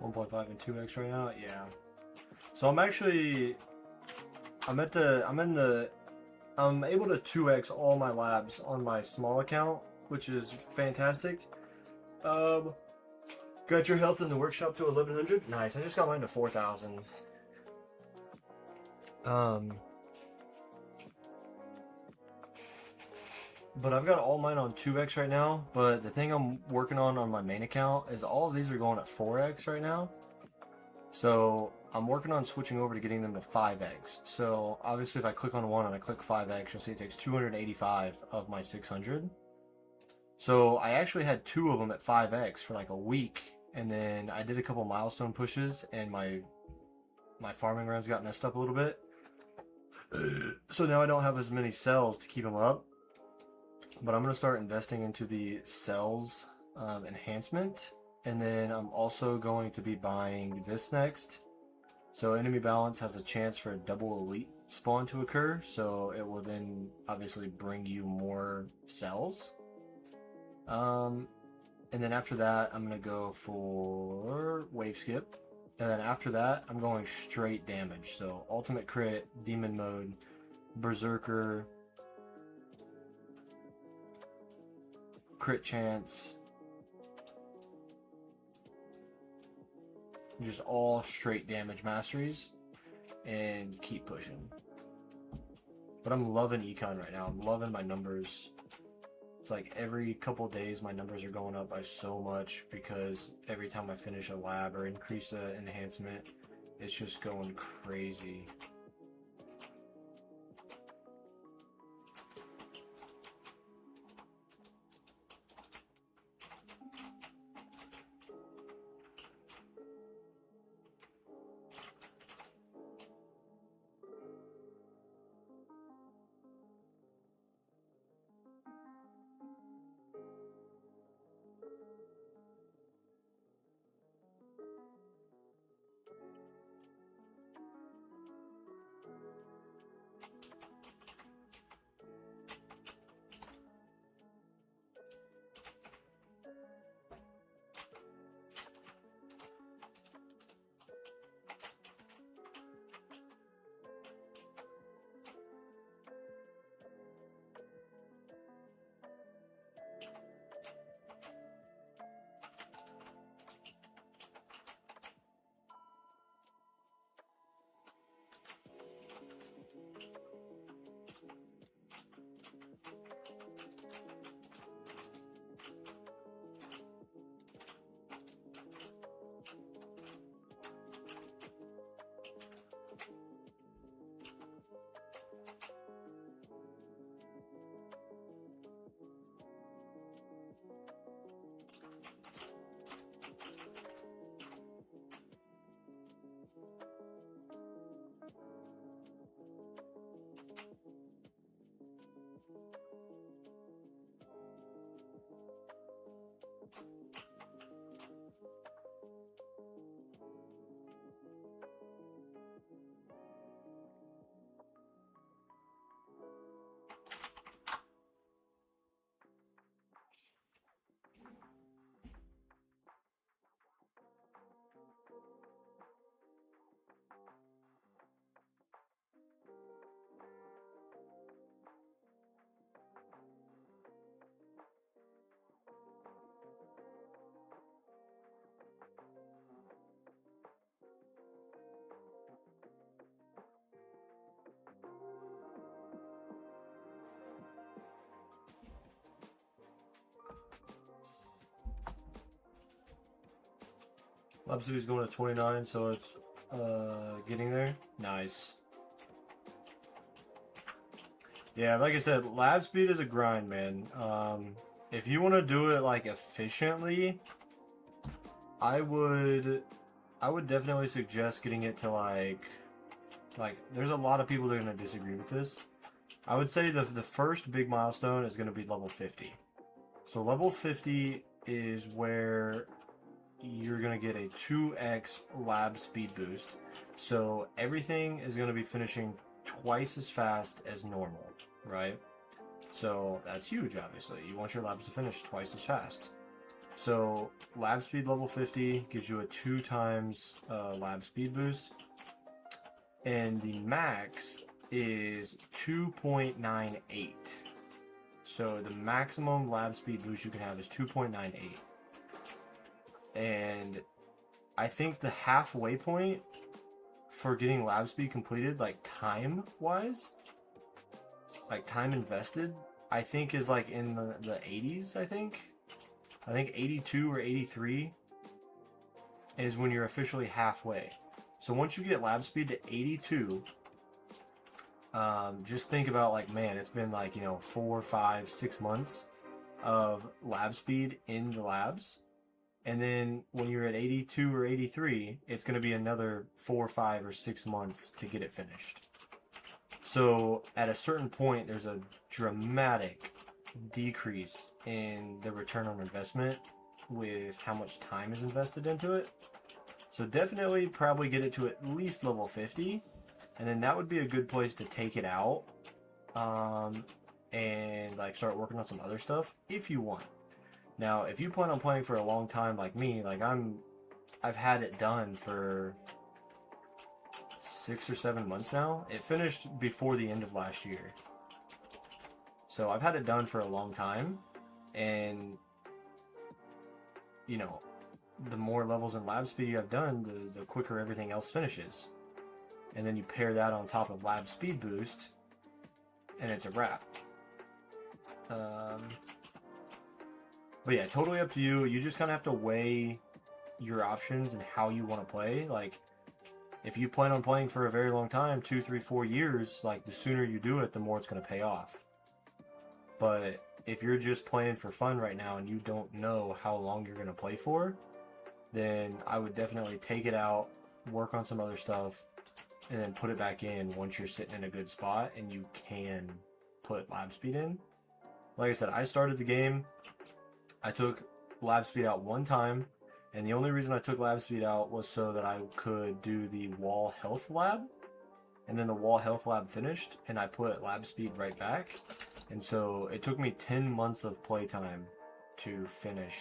.5 and 2x right now, yeah. So I'm able to 2x all my labs on my small account, which is fantastic. Got your health in the workshop to 1100. Nice. I just got mine to 4000. But I've got all mine on 2x right now, but the thing I'm working on my main account is all of these are going at 4x right now. So I'm working on switching over to getting them to 5x. So obviously if I click on one and I click 5x, you'll see it takes 285 of my 600. So I actually had 2 of them at 5x for like a week, and then I did a couple milestone pushes and my farming runs got messed up a little bit. So now I don't have as many cells to keep them up. But I'm going to start investing into the cells enhancement, and then I'm also going to be buying this next. So enemy balance has a chance for a double elite spawn to occur, so it will then obviously bring you more cells. And then after that, I'm going to go for wave skip, and then after that, I'm going straight damage. So ultimate crit, demon mode, berserker, crit chance, just all straight damage masteries, and keep pushing. But I'm loving econ right now. I'm loving my numbers. It's like every couple days my numbers are going up by so much because every time I finish a lab or increase an enhancement, it's just going crazy. Lab speed is going to 29, so it's getting there. Nice. Yeah, like I said, lab speed is a grind, man. If you want to do it like efficiently, I would definitely suggest getting it to like there's a lot of people that are going to disagree with this. I would say the first big milestone is going to be level 50. So level 50 is where you're going to get a 2x lab speed boost. So everything is going to be finishing twice as fast as normal, right? So that's huge, obviously. You want your labs to finish twice as fast. So lab speed level 50 gives you a 2 times lab speed boost. And the max is 2.98. So the maximum lab speed boost you can have is 2.98. And I think the halfway point for getting lab speed completed, like time-wise, like time invested, I think is like in the 80s, I think 82 or 83 is when you're officially halfway. So once you get lab speed to 82, just think about like, man, it's been like, 4, 5, 6 months of lab speed in the labs. And then when you're at 82 or 83, it's going to be another 4, 5, or 6 months to get it finished. So at a certain point, there's a dramatic decrease in the return on investment with how much time is invested into it. So definitely probably get it to at least level 50, and then that would be a good place to take it out and like start working on some other stuff if you want. Now, if you plan on playing for a long time like me, like I've had it done for 6 or 7 months now. It finished before the end of last year. So I've had it done for a long time, and the more levels in lab speed you have done, the quicker everything else finishes. And then you pair that on top of lab speed boost, and it's a wrap. But yeah, totally up to you. You just kind of have to weigh your options and how you want to play. Like, if you plan on playing for a very long time, 2, 3, 4 years, like the sooner you do it, the more it's going to pay off. But if you're just playing for fun right now and you don't know how long you're going to play for, then I would definitely take it out, work on some other stuff, and then put it back in once you're sitting in a good spot and you can put lab speed in. Like I said, I started the game, I took lab speed out one time, and the only reason I took lab speed out was so that I could do the wall health lab, and then the wall health lab finished, and I put lab speed right back. And so it took me 10 months of playtime to finish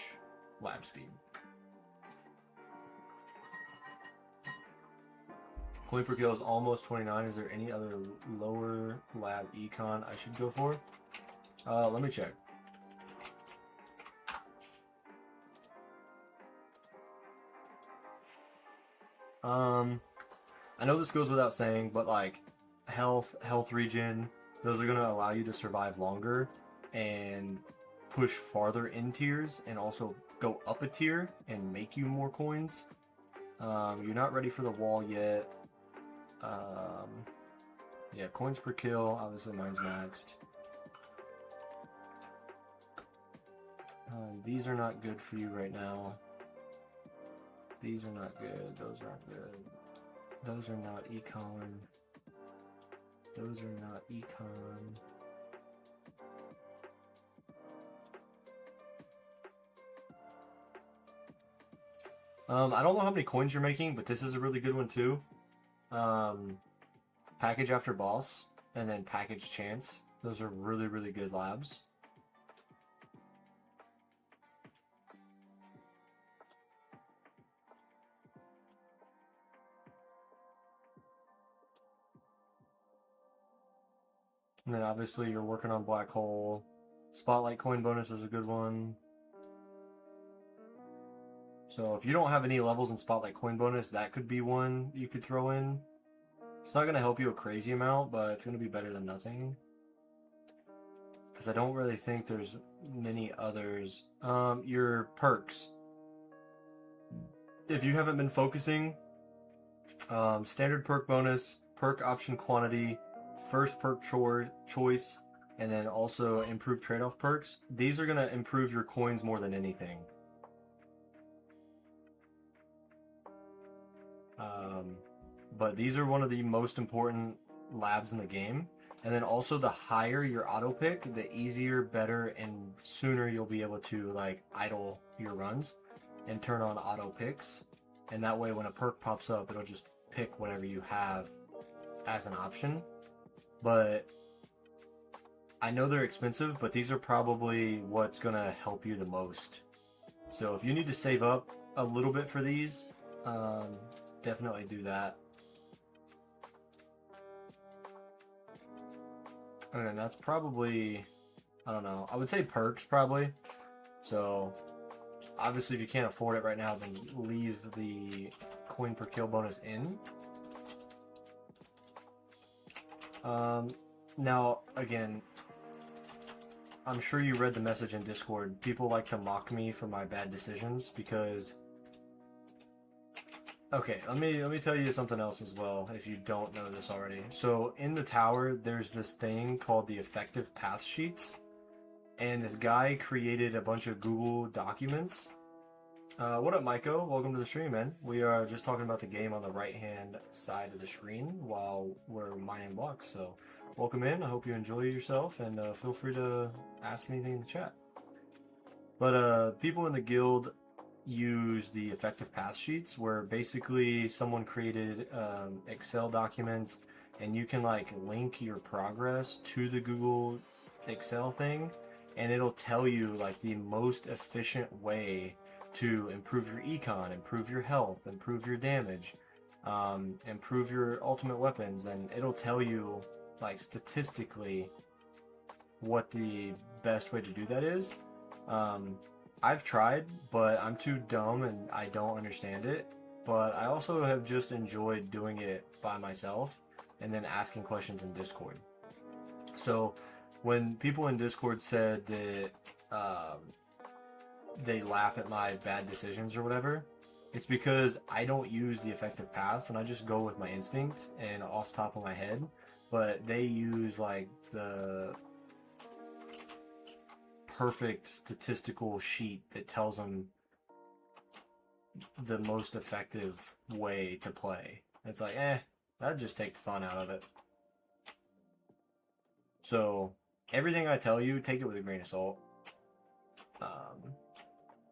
lab speed. Coin per kill is almost 29. Is there any other lower lab econ I should go for? Let me check. I know this goes without saying, but like health regen, those are going to allow you to survive longer and push farther in tiers and also go up a tier and make you more coins. You're not ready for the wall yet. Yeah, coins per kill, obviously mine's maxed. These are not good for you right now. These are not good. Those aren't good. Those are not econ. Those are not econ. I don't know how many coins you're making, but this is a really good one too. Package after boss, and then package chance. Those are really, really good labs. And then obviously you're working on Black Hole. Spotlight coin bonus is a good one. So if you don't have any levels in Spotlight coin bonus, that could be one you could throw in. It's not going to help you a crazy amount, but it's going to be better than nothing. Because I don't really think there's many others. Your perks. if you haven't been focusing, standard perk bonus, perk option quantity, first perk choice, and then also improved trade-off perks. These are going to improve your coins more than anything. But these are one of the most important labs in the game. And then also the higher your auto pick, the easier, better, and sooner you'll be able to like idle your runs and turn on auto picks. And that way when a perk pops up, it'll just pick whatever you have as an option. But I know they're expensive, but these are probably what's gonna help you the most. So if you need to save up a little bit for these, definitely do that. And that's probably, I don't know, I would say perks probably. So obviously if you can't afford it right now, then leave the coin per kill bonus in. Now again, I'm sure you read the message in Discord. People like to mock me for my bad decisions because... Okay, let me tell you something else as well, if you don't know this already. So in the tower, there's this thing called the effective path sheets, and this guy created a bunch of Google documents. What up, Maiko? Welcome to the stream, man. We are just talking about the game on the right-hand side of the screen while we're mining blocks. So welcome in. I hope you enjoy yourself, and feel free to ask anything in the chat. But people in the guild use the effective path sheets, where basically someone created Excel documents, and you can like link your progress to the Google Excel thing, and it'll tell you like the most efficient way to improve your econ, improve your health, improve your damage, improve your ultimate weapons, and it'll tell you like statistically what the best way to do that is. I've tried, but I'm too dumb and I don't understand it. But I also have just enjoyed doing it by myself and then asking questions in Discord. So when people in Discord said that they laugh at my bad decisions or whatever, it's because I don't use the effective paths and I just go with my instinct and off the top of my head. But they use like the perfect statistical sheet that tells them the most effective way to play. It's like, that'd just take the fun out of it. So everything I tell you, take it with a grain of salt.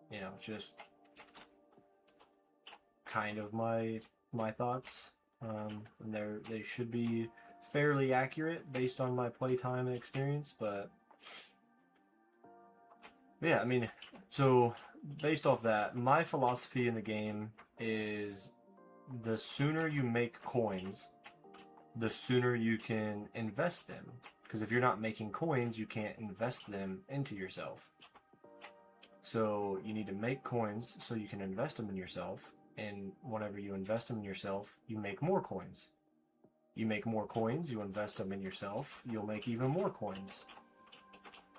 You know, it's just kind of my thoughts. And they should be fairly accurate based on my playtime and experience, but yeah, I mean, so based off that, my philosophy in the game is the sooner you make coins, the sooner you can invest them. Because if you're not making coins, you can't invest them into yourself. So you need to make coins so you can invest them in yourself. And whenever you invest them in yourself, you make more coins. You make more coins, you invest them in yourself, you'll make even more coins.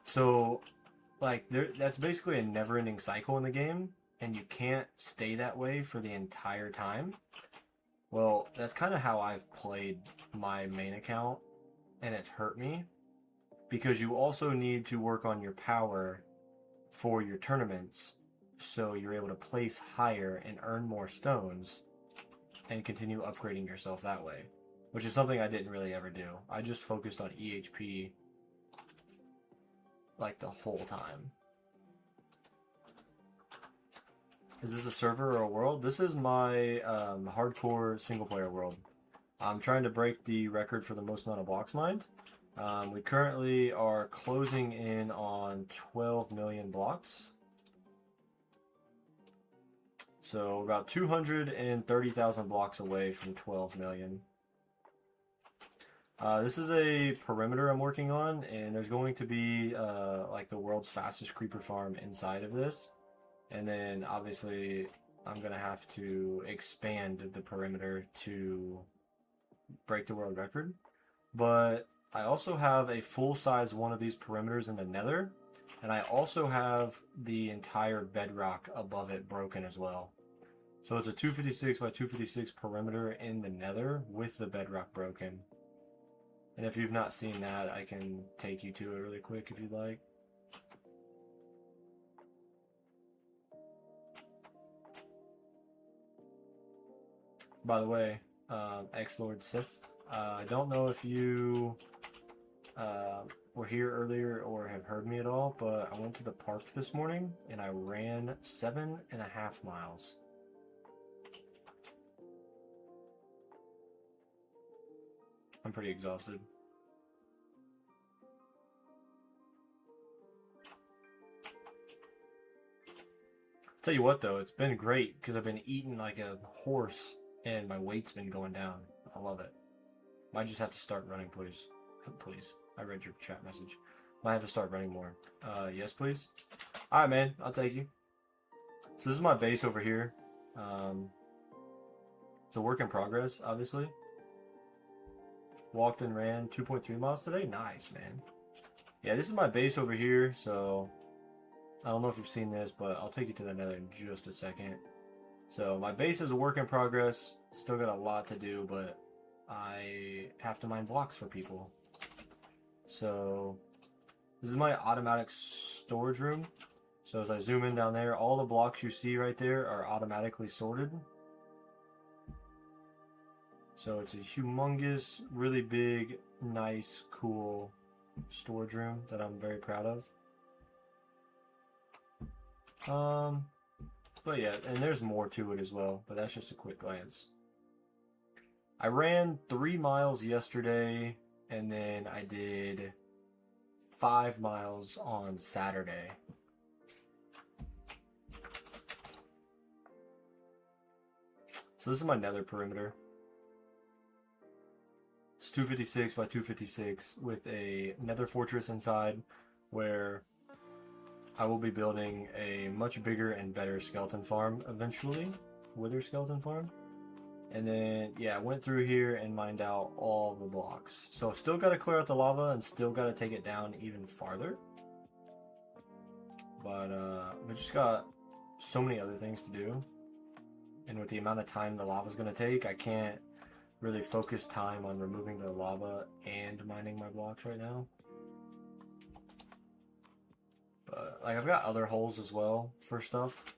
So like that's basically a never-ending cycle in the game, and you can't stay that way for the entire time. Well, that's kind of how I've played my main account, and it's hurt me, because you also need to work on your power for your tournaments, so you're able to place higher and earn more stones and continue upgrading yourself that way, which is something I didn't really ever do. I just focused on EHP like the whole time. Is this a server or a world? This is my hardcore single player world. I'm trying to break the record for the most amount of blocks mined. We currently are closing in on 12 million blocks. So about 230,000 blocks away from 12 million. This is a perimeter I'm working on, and there's going to be like the world's fastest creeper farm inside of this. And then obviously I'm going to have to expand the perimeter to break the world record. But I also have a full-size one of these perimeters in the nether, and I also have the entire bedrock above it broken as well. So it's a 256 by 256 perimeter in the nether with the bedrock broken. And if you've not seen that, I can take you to it really quick if you'd like. By the way, X-Lord Sith, I don't know if you were here earlier or have heard me at all, but I went to the park this morning and I ran 7.5 miles. I'm pretty exhausted. Tell you what though, it's been great because I've been eating like a horse and my weight's been going down. I love it. Might just have to start running, please. Please. I read your chat message. Might have to start running more. Yes, please. Alright, man. I'll take you. So this is my base over here. It's a work in progress, obviously. Walked and ran 2.3 miles today. Nice, man. Yeah, this is my base over here, so I don't know if you've seen this, but I'll take you to the nether in just a second. So my base is a work in progress. Still got a lot to do, but I have to mine blocks for people. So this is my automatic storage room. So as I zoom in down there, all the blocks you see right there are automatically sorted. So it's a humongous, really big, nice, cool storage room that I'm very proud of. But yeah, and there's more to it as well, but that's just a quick glance. I ran 3 miles yesterday, and then I did 5 miles on Saturday. So this is my nether perimeter. It's 256 by 256 with a nether fortress inside where I will be building a much bigger and better skeleton farm eventually. Wither skeleton farm. And then, yeah, I went through here and mined out all the blocks. So still got to clear out the lava and still got to take it down even farther. But we just got so many other things to do. And with the amount of time the lava's going to take, I can't really focus time on removing the lava and mining my blocks right now. But like I've got other holes as well for stuff.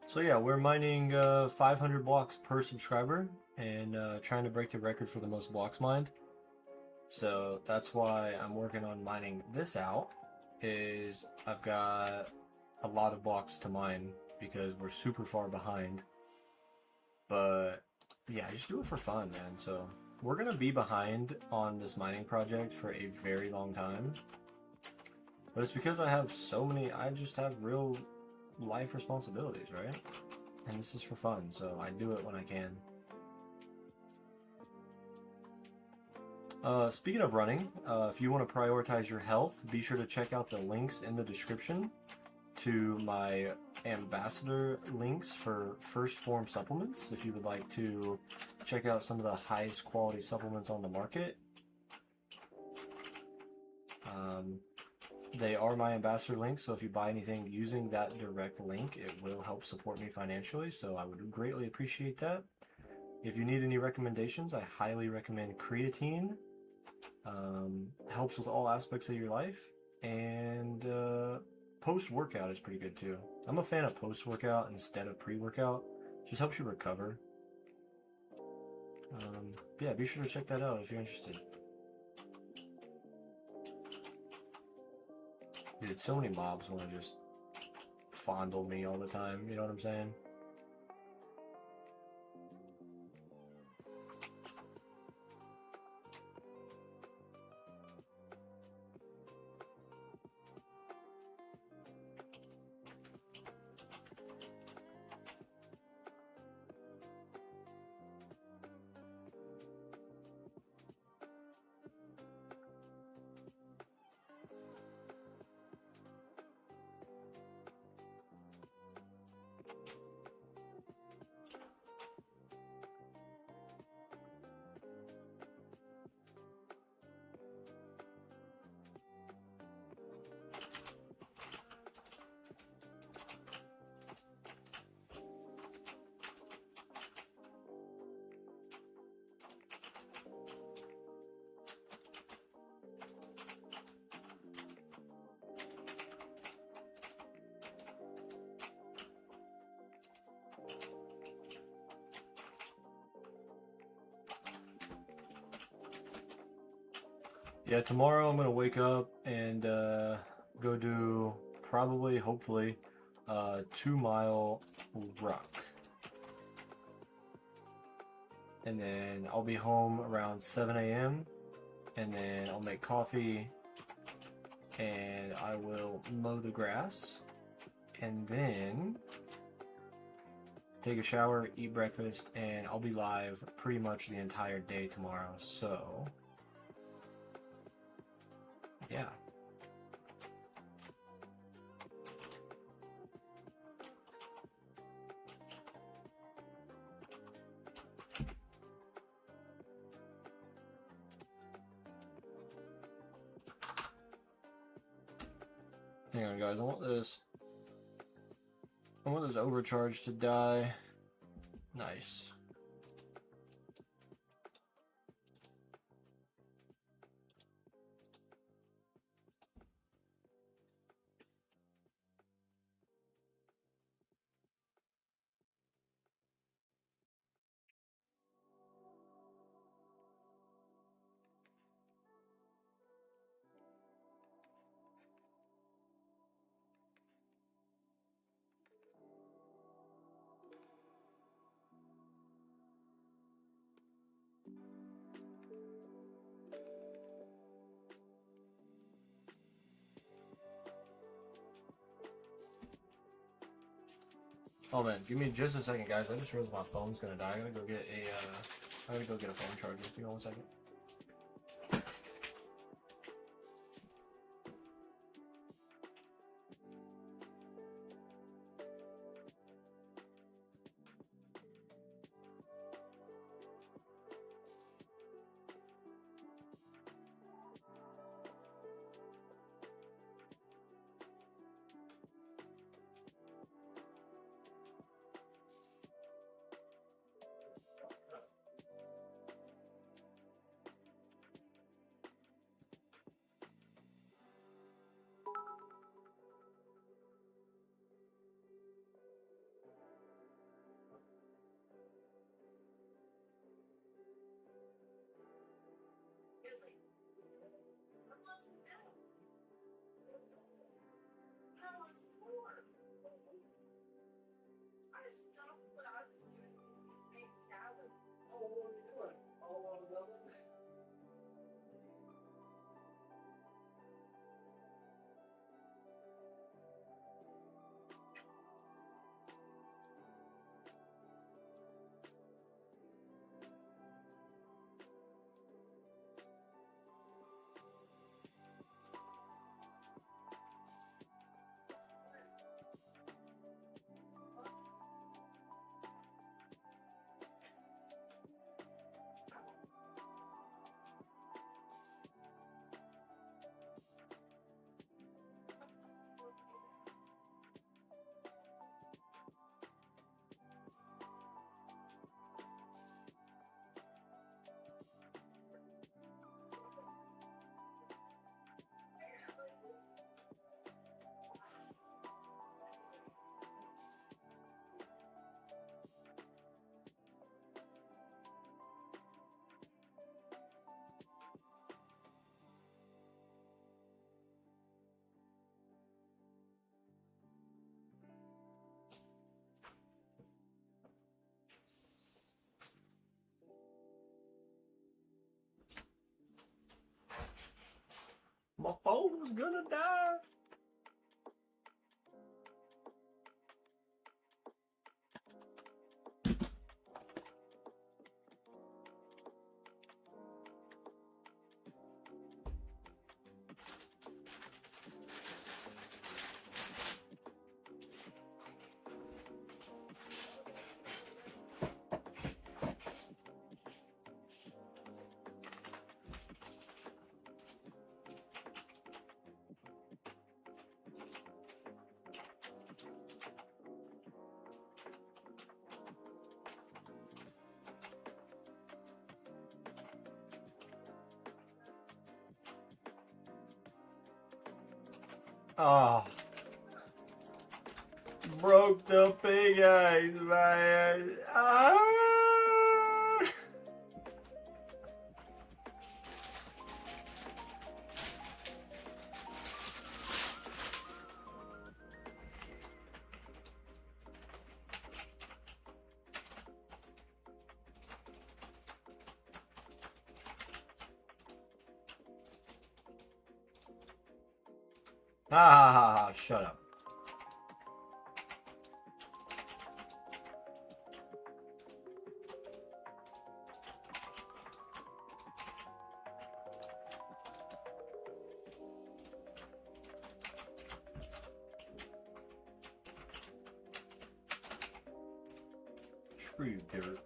So yeah, we're mining 500 blocks per subscriber and trying to break the record for the most blocks mined. So that's why I'm working on mining this out, is I've got a lot of blocks to mine because we're super far behind. But yeah, just do it for fun, man. So we're going to be behind on this mining project for a very long time. But it's because I have so many, I just have real life responsibilities, right? And this is for fun, so I do it when I can. Speaking of running, if you want to prioritize your health, be sure to check out the links in the description to my ambassador links for First Form supplements. If you would like to check out some of the highest quality supplements on the market. They are my ambassador links, so if you buy anything using that direct link, it will help support me financially, so I would greatly appreciate that. If you need any recommendations, I highly recommend creatine. Helps with all aspects of your life, and post-workout is pretty good too. I'm a fan of post-workout instead of pre-workout. Just helps you recover. Yeah, be sure to check that out if you're interested. Dude, so many mobs want to just fondle me all the time, you know what I'm saying? yeah, tomorrow I'm gonna wake up and go do probably, hopefully, 2 mile ruck. And then I'll be home around 7 a.m. and then I'll make coffee and I will mow the grass and then take a shower, eat breakfast, and I'll be live pretty much the entire day tomorrow. So, yeah. Hang on, guys. I want this overcharge to die. Nice. Oh man, give me just a second, guys. I just realized my phone's gonna die. I gotta go get a phone charger. Give me 1 second. My phone was gonna die. Ah, broke the big eyes, man. Ah. Ha ha ha ha, shut up. Screw you, dirt.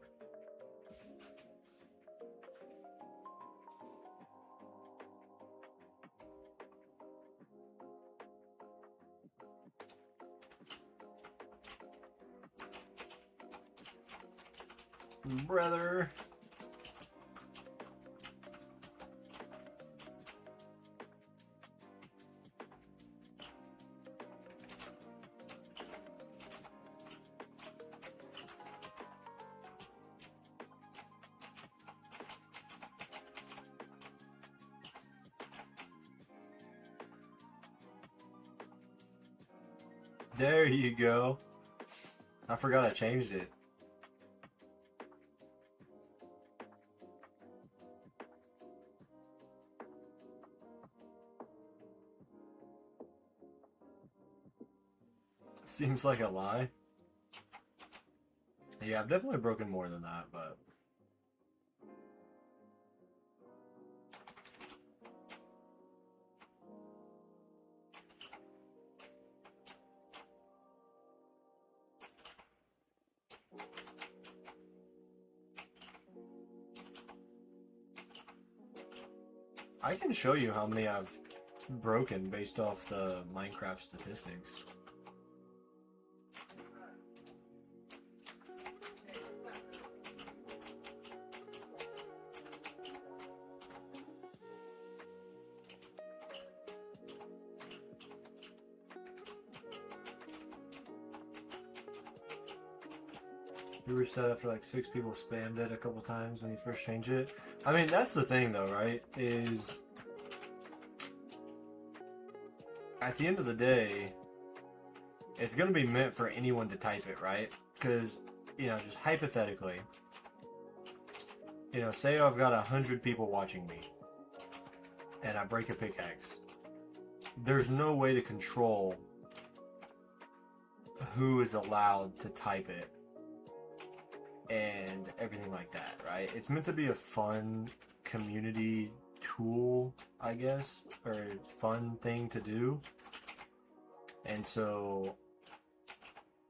Brother. There you go. I forgot I changed it. Seems like a lie. Yeah, I've definitely broken more than that, but... I can show you how many I've broken based off the Minecraft statistics. You were set after like 6 people spammed it a couple times when you first changed it. I mean, that's the thing though, right? Is at the end of the day, it's going to be meant for anyone to type it, right? Because, you know, just hypothetically, you know, say I've got 100 people watching me and I break a pickaxe. There's no way to control who is allowed to type it and everything like that, right? It's meant to be a fun community tool, I guess, or fun thing to do. And so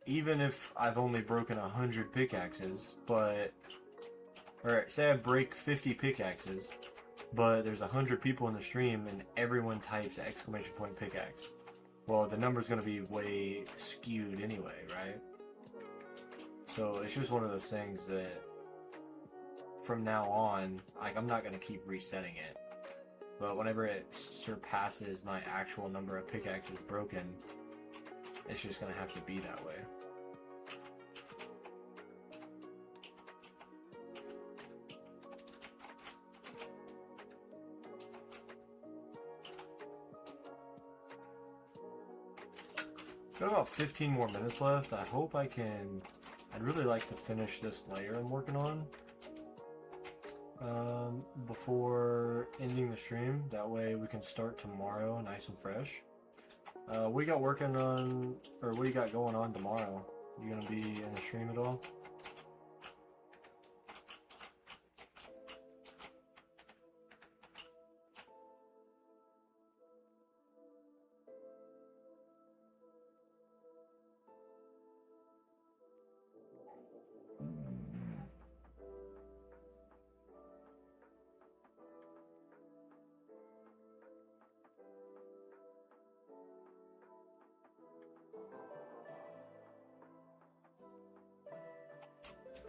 even if I've only broken 100 pickaxes, but, or say I break 50 pickaxes, but there's 100 people in the stream and everyone types exclamation point pickaxe, well, the number's going to be way skewed anyway, right? So it's just one of those things that from now on, like, I'm not going to keep resetting it. But whenever it surpasses my actual number of pickaxes broken, it's just going to have to be that way. Got about 15 more minutes left. I hope I can... I'd really like to finish this layer I'm working on before ending the stream. That way we can start tomorrow nice and fresh. What you got working on, or what you got going on tomorrow? You gonna be in the stream at all?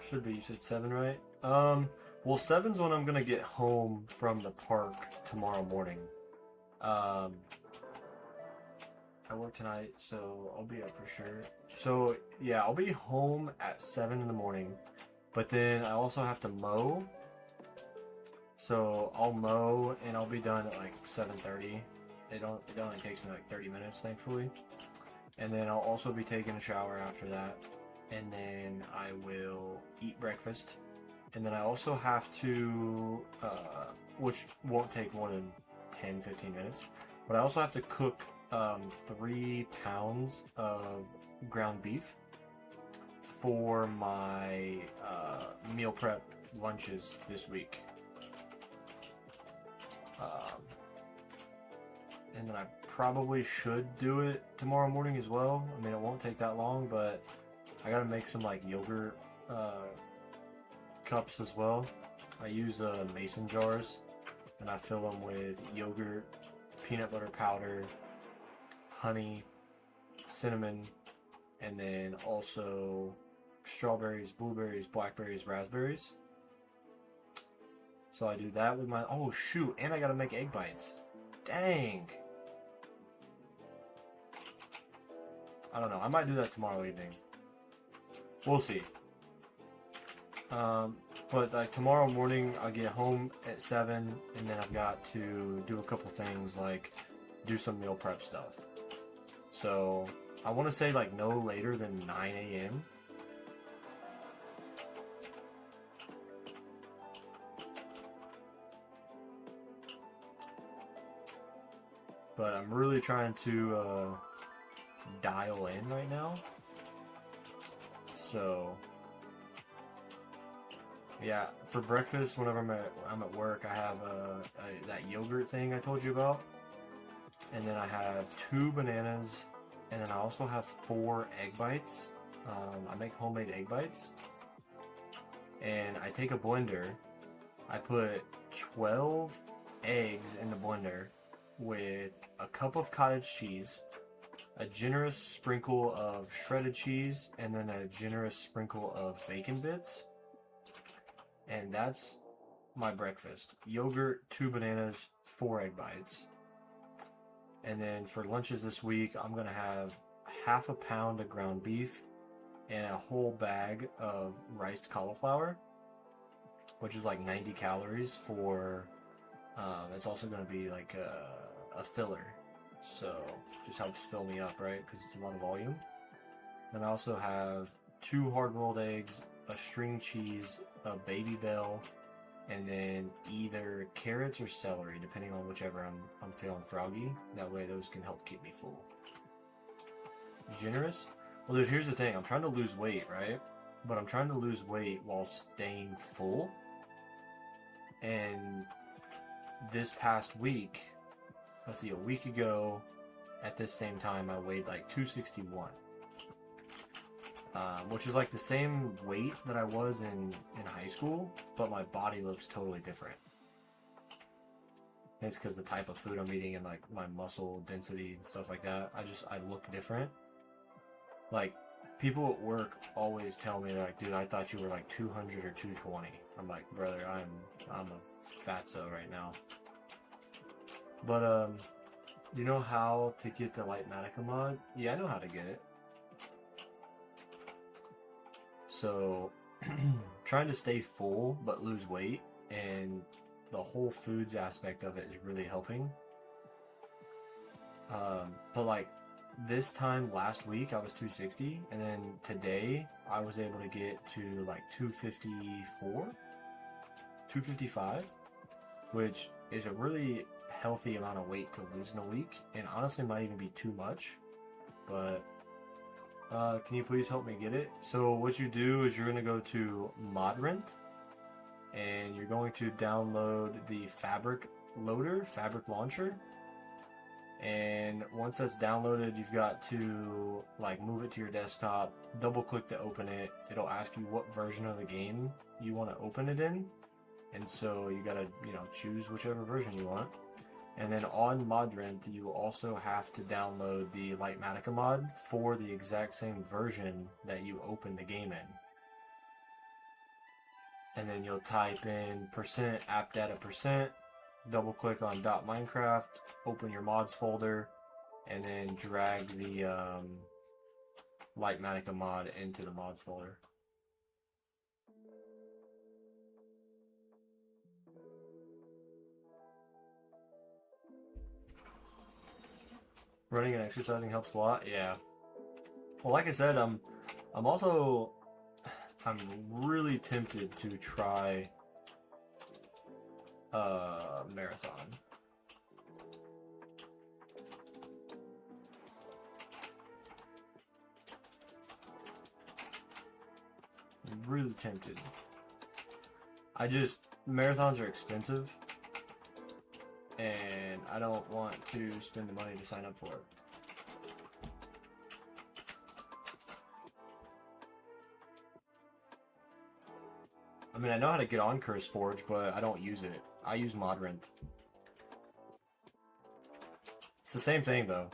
Should be, you said 7, right? Well, 7's when I'm gonna get home from the park tomorrow morning. I work tonight, so I'll be up for sure. So, yeah, I'll be home at 7 in the morning, but then I also have to mow. So, I'll mow, and I'll be done at like 7:30. It only takes me like 30 minutes, thankfully. And then I'll also be taking a shower after that. And then I will eat breakfast. And then I also have to, which won't take more than 10-15 minutes, but I also have to cook 3 pounds of ground beef for my meal prep lunches this week. And then I probably should do it tomorrow morning as well. I mean, it won't take that long, but I gotta make some like yogurt cups as well. I use mason jars, and I fill them with yogurt, peanut butter powder, honey, cinnamon, and then also strawberries, blueberries, blackberries, raspberries. So I do that with my, oh shoot, and I gotta make egg bites. Dang. I don't know, I might do that tomorrow evening. We'll see. But like tomorrow morning I'll get home at 7, and then I've got to do a couple things like do some meal prep stuff. So I want to say like no later than 9 a.m. But I'm really trying to dial in right now. So yeah, for breakfast, whenever I'm at work, I have that yogurt thing I told you about, and then I have 2 bananas, and then I also have 4 egg bites. I make homemade egg bites, and I take a blender. I put 12 eggs in the blender with a cup of cottage cheese, a generous sprinkle of shredded cheese, and then a generous sprinkle of bacon bits. And that's my breakfast. Yogurt, 2 bananas, 4 egg bites. And then for lunches this week, I'm going to have half a pound of ground beef and a whole bag of riced cauliflower, which is like 90 calories for, it's also going to be like a filler. So just helps fill me up, right? Because it's a lot of volume. Then I also have 2 hard-boiled eggs, a string cheese, a Baby Bell, and then either carrots or celery, depending on whichever I'm feeling froggy. That way those can help keep me full. Generous? Well, dude, here's the thing. I'm trying to lose weight, right? But I'm trying to lose weight while staying full. And this past week, let's see, a week ago at this same time, I weighed like 261. Which is like the same weight that I was in high school, but my body looks totally different. And it's because the type of food I'm eating and like my muscle density and stuff like that. I look different. Like, people at work always tell me, like, dude, I thought you were like 200 or 220. I'm like, brother, I'm a fatso right now. But you know how to get the Lightmatica mod? Yeah, I know how to get it. So, trying to stay full but lose weight, and the whole foods aspect of it is really helping. But like this time last week I was 260, and then today I was able to get to like 254, 255, which is a really healthy amount of weight to lose in a week, and honestly might even be too much, but can you please help me get it? So what you do is you're going to go to Modrent, and you're going to download the Fabric Launcher, and once that's downloaded, you've got to like move it to your desktop, double click to open it. It'll ask you what version of the game you want to open it in, and so you got to, choose whichever version you want. And then on Modrent, you also have to download the Lightmatica mod for the exact same version that you opened the game in. And then you'll type in %appdata%, double click on .minecraft, open your mods folder, and then drag the Lightmatica mod into the mods folder. Running and exercising helps a lot. Yeah. Well, like I said, I'm really tempted to try a marathon. really tempted. Marathons are expensive, and I don't want to spend the money to sign up for it. I mean, I know how to get on CurseForge, but I don't use it. I use Modrent. It's the same thing, though.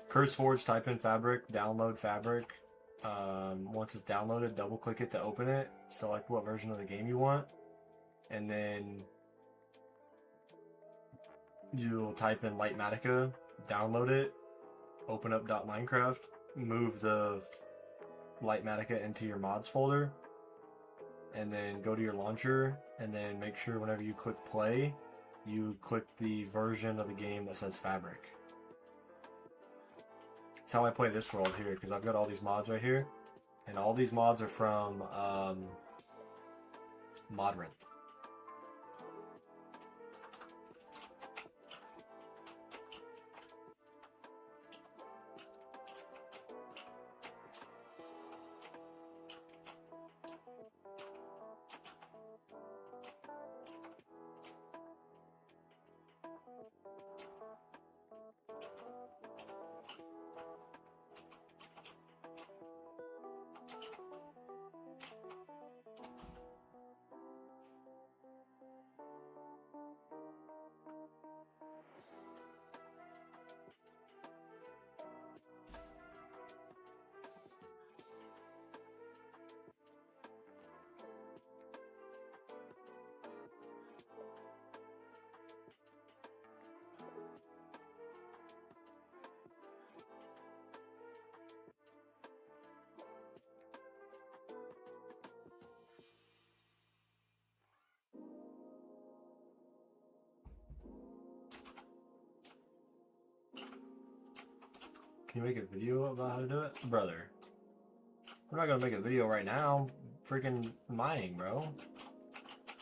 CurseForge, type in Fabric, download Fabric. Once it's downloaded, double-click it to open it. Select what version of the game you want. And then you'll type in Lightmatica, download it, open up .minecraft, move the Lightmatica into your mods folder, and then go to your launcher, and then make sure whenever you click play, you click the version of the game that says Fabric. That's how I play this world here, because I've got all these mods right here, and all these mods are from Modrent. Can you make a video about how to do it? Brother, I'm not gonna make a video right now. Freaking mining, bro.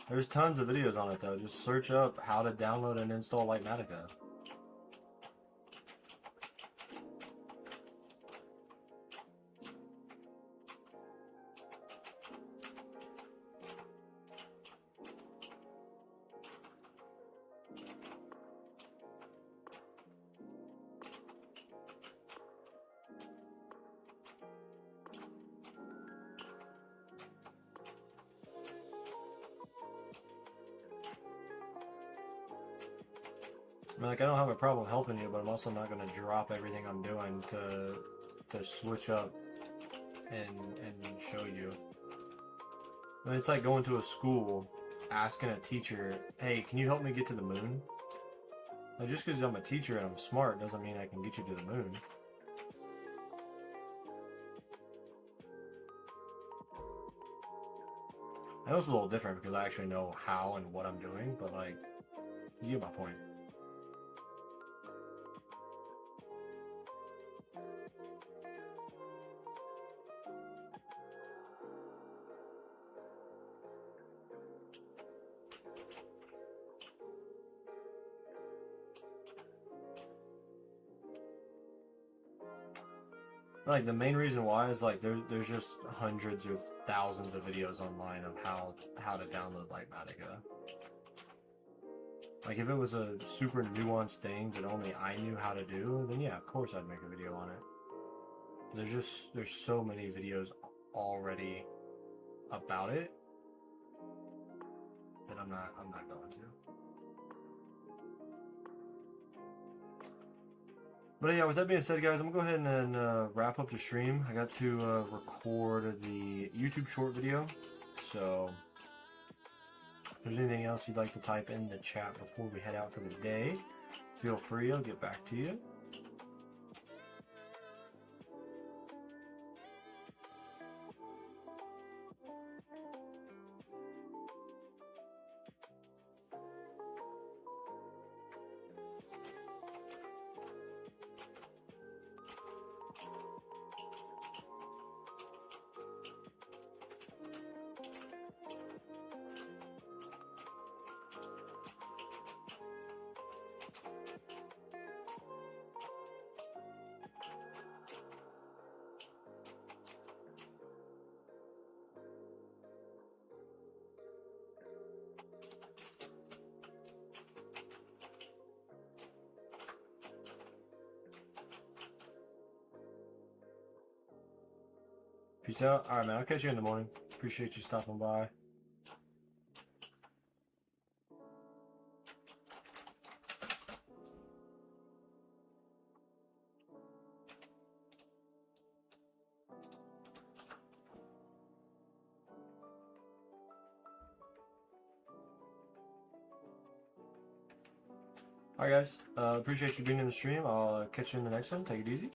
There's tons of videos on it though. Just search up how to download and install Lightmatica. I mean, like, I don't have a problem helping you, but I'm also not going to drop everything I'm doing to switch up and show you. I mean, it's like going to a school, asking a teacher, hey, can you help me get to the moon? Like, just because I'm a teacher and I'm smart doesn't mean I can get you to the moon. I know it's a little different because I actually know how and what I'm doing, but, like, you get my point. Like, the main reason why is, like, there's just hundreds of thousands of videos online of how to download Lightmatica. Like, if it was a super nuanced thing that only I knew how to do, then yeah, of course I'd make a video on it. There's so many videos already about it that I'm not going to. But yeah, with that being said, guys, I'm going to go ahead and wrap up the stream. I got to record the YouTube short video. So, if there's anything else you'd like to type in the chat before we head out for the day, feel free. I'll get back to you. Peace out. All right, man. I'll catch you in the morning. Appreciate you stopping by. Alright guys, appreciate you being in the stream. I'll catch you in the next one. Take it easy.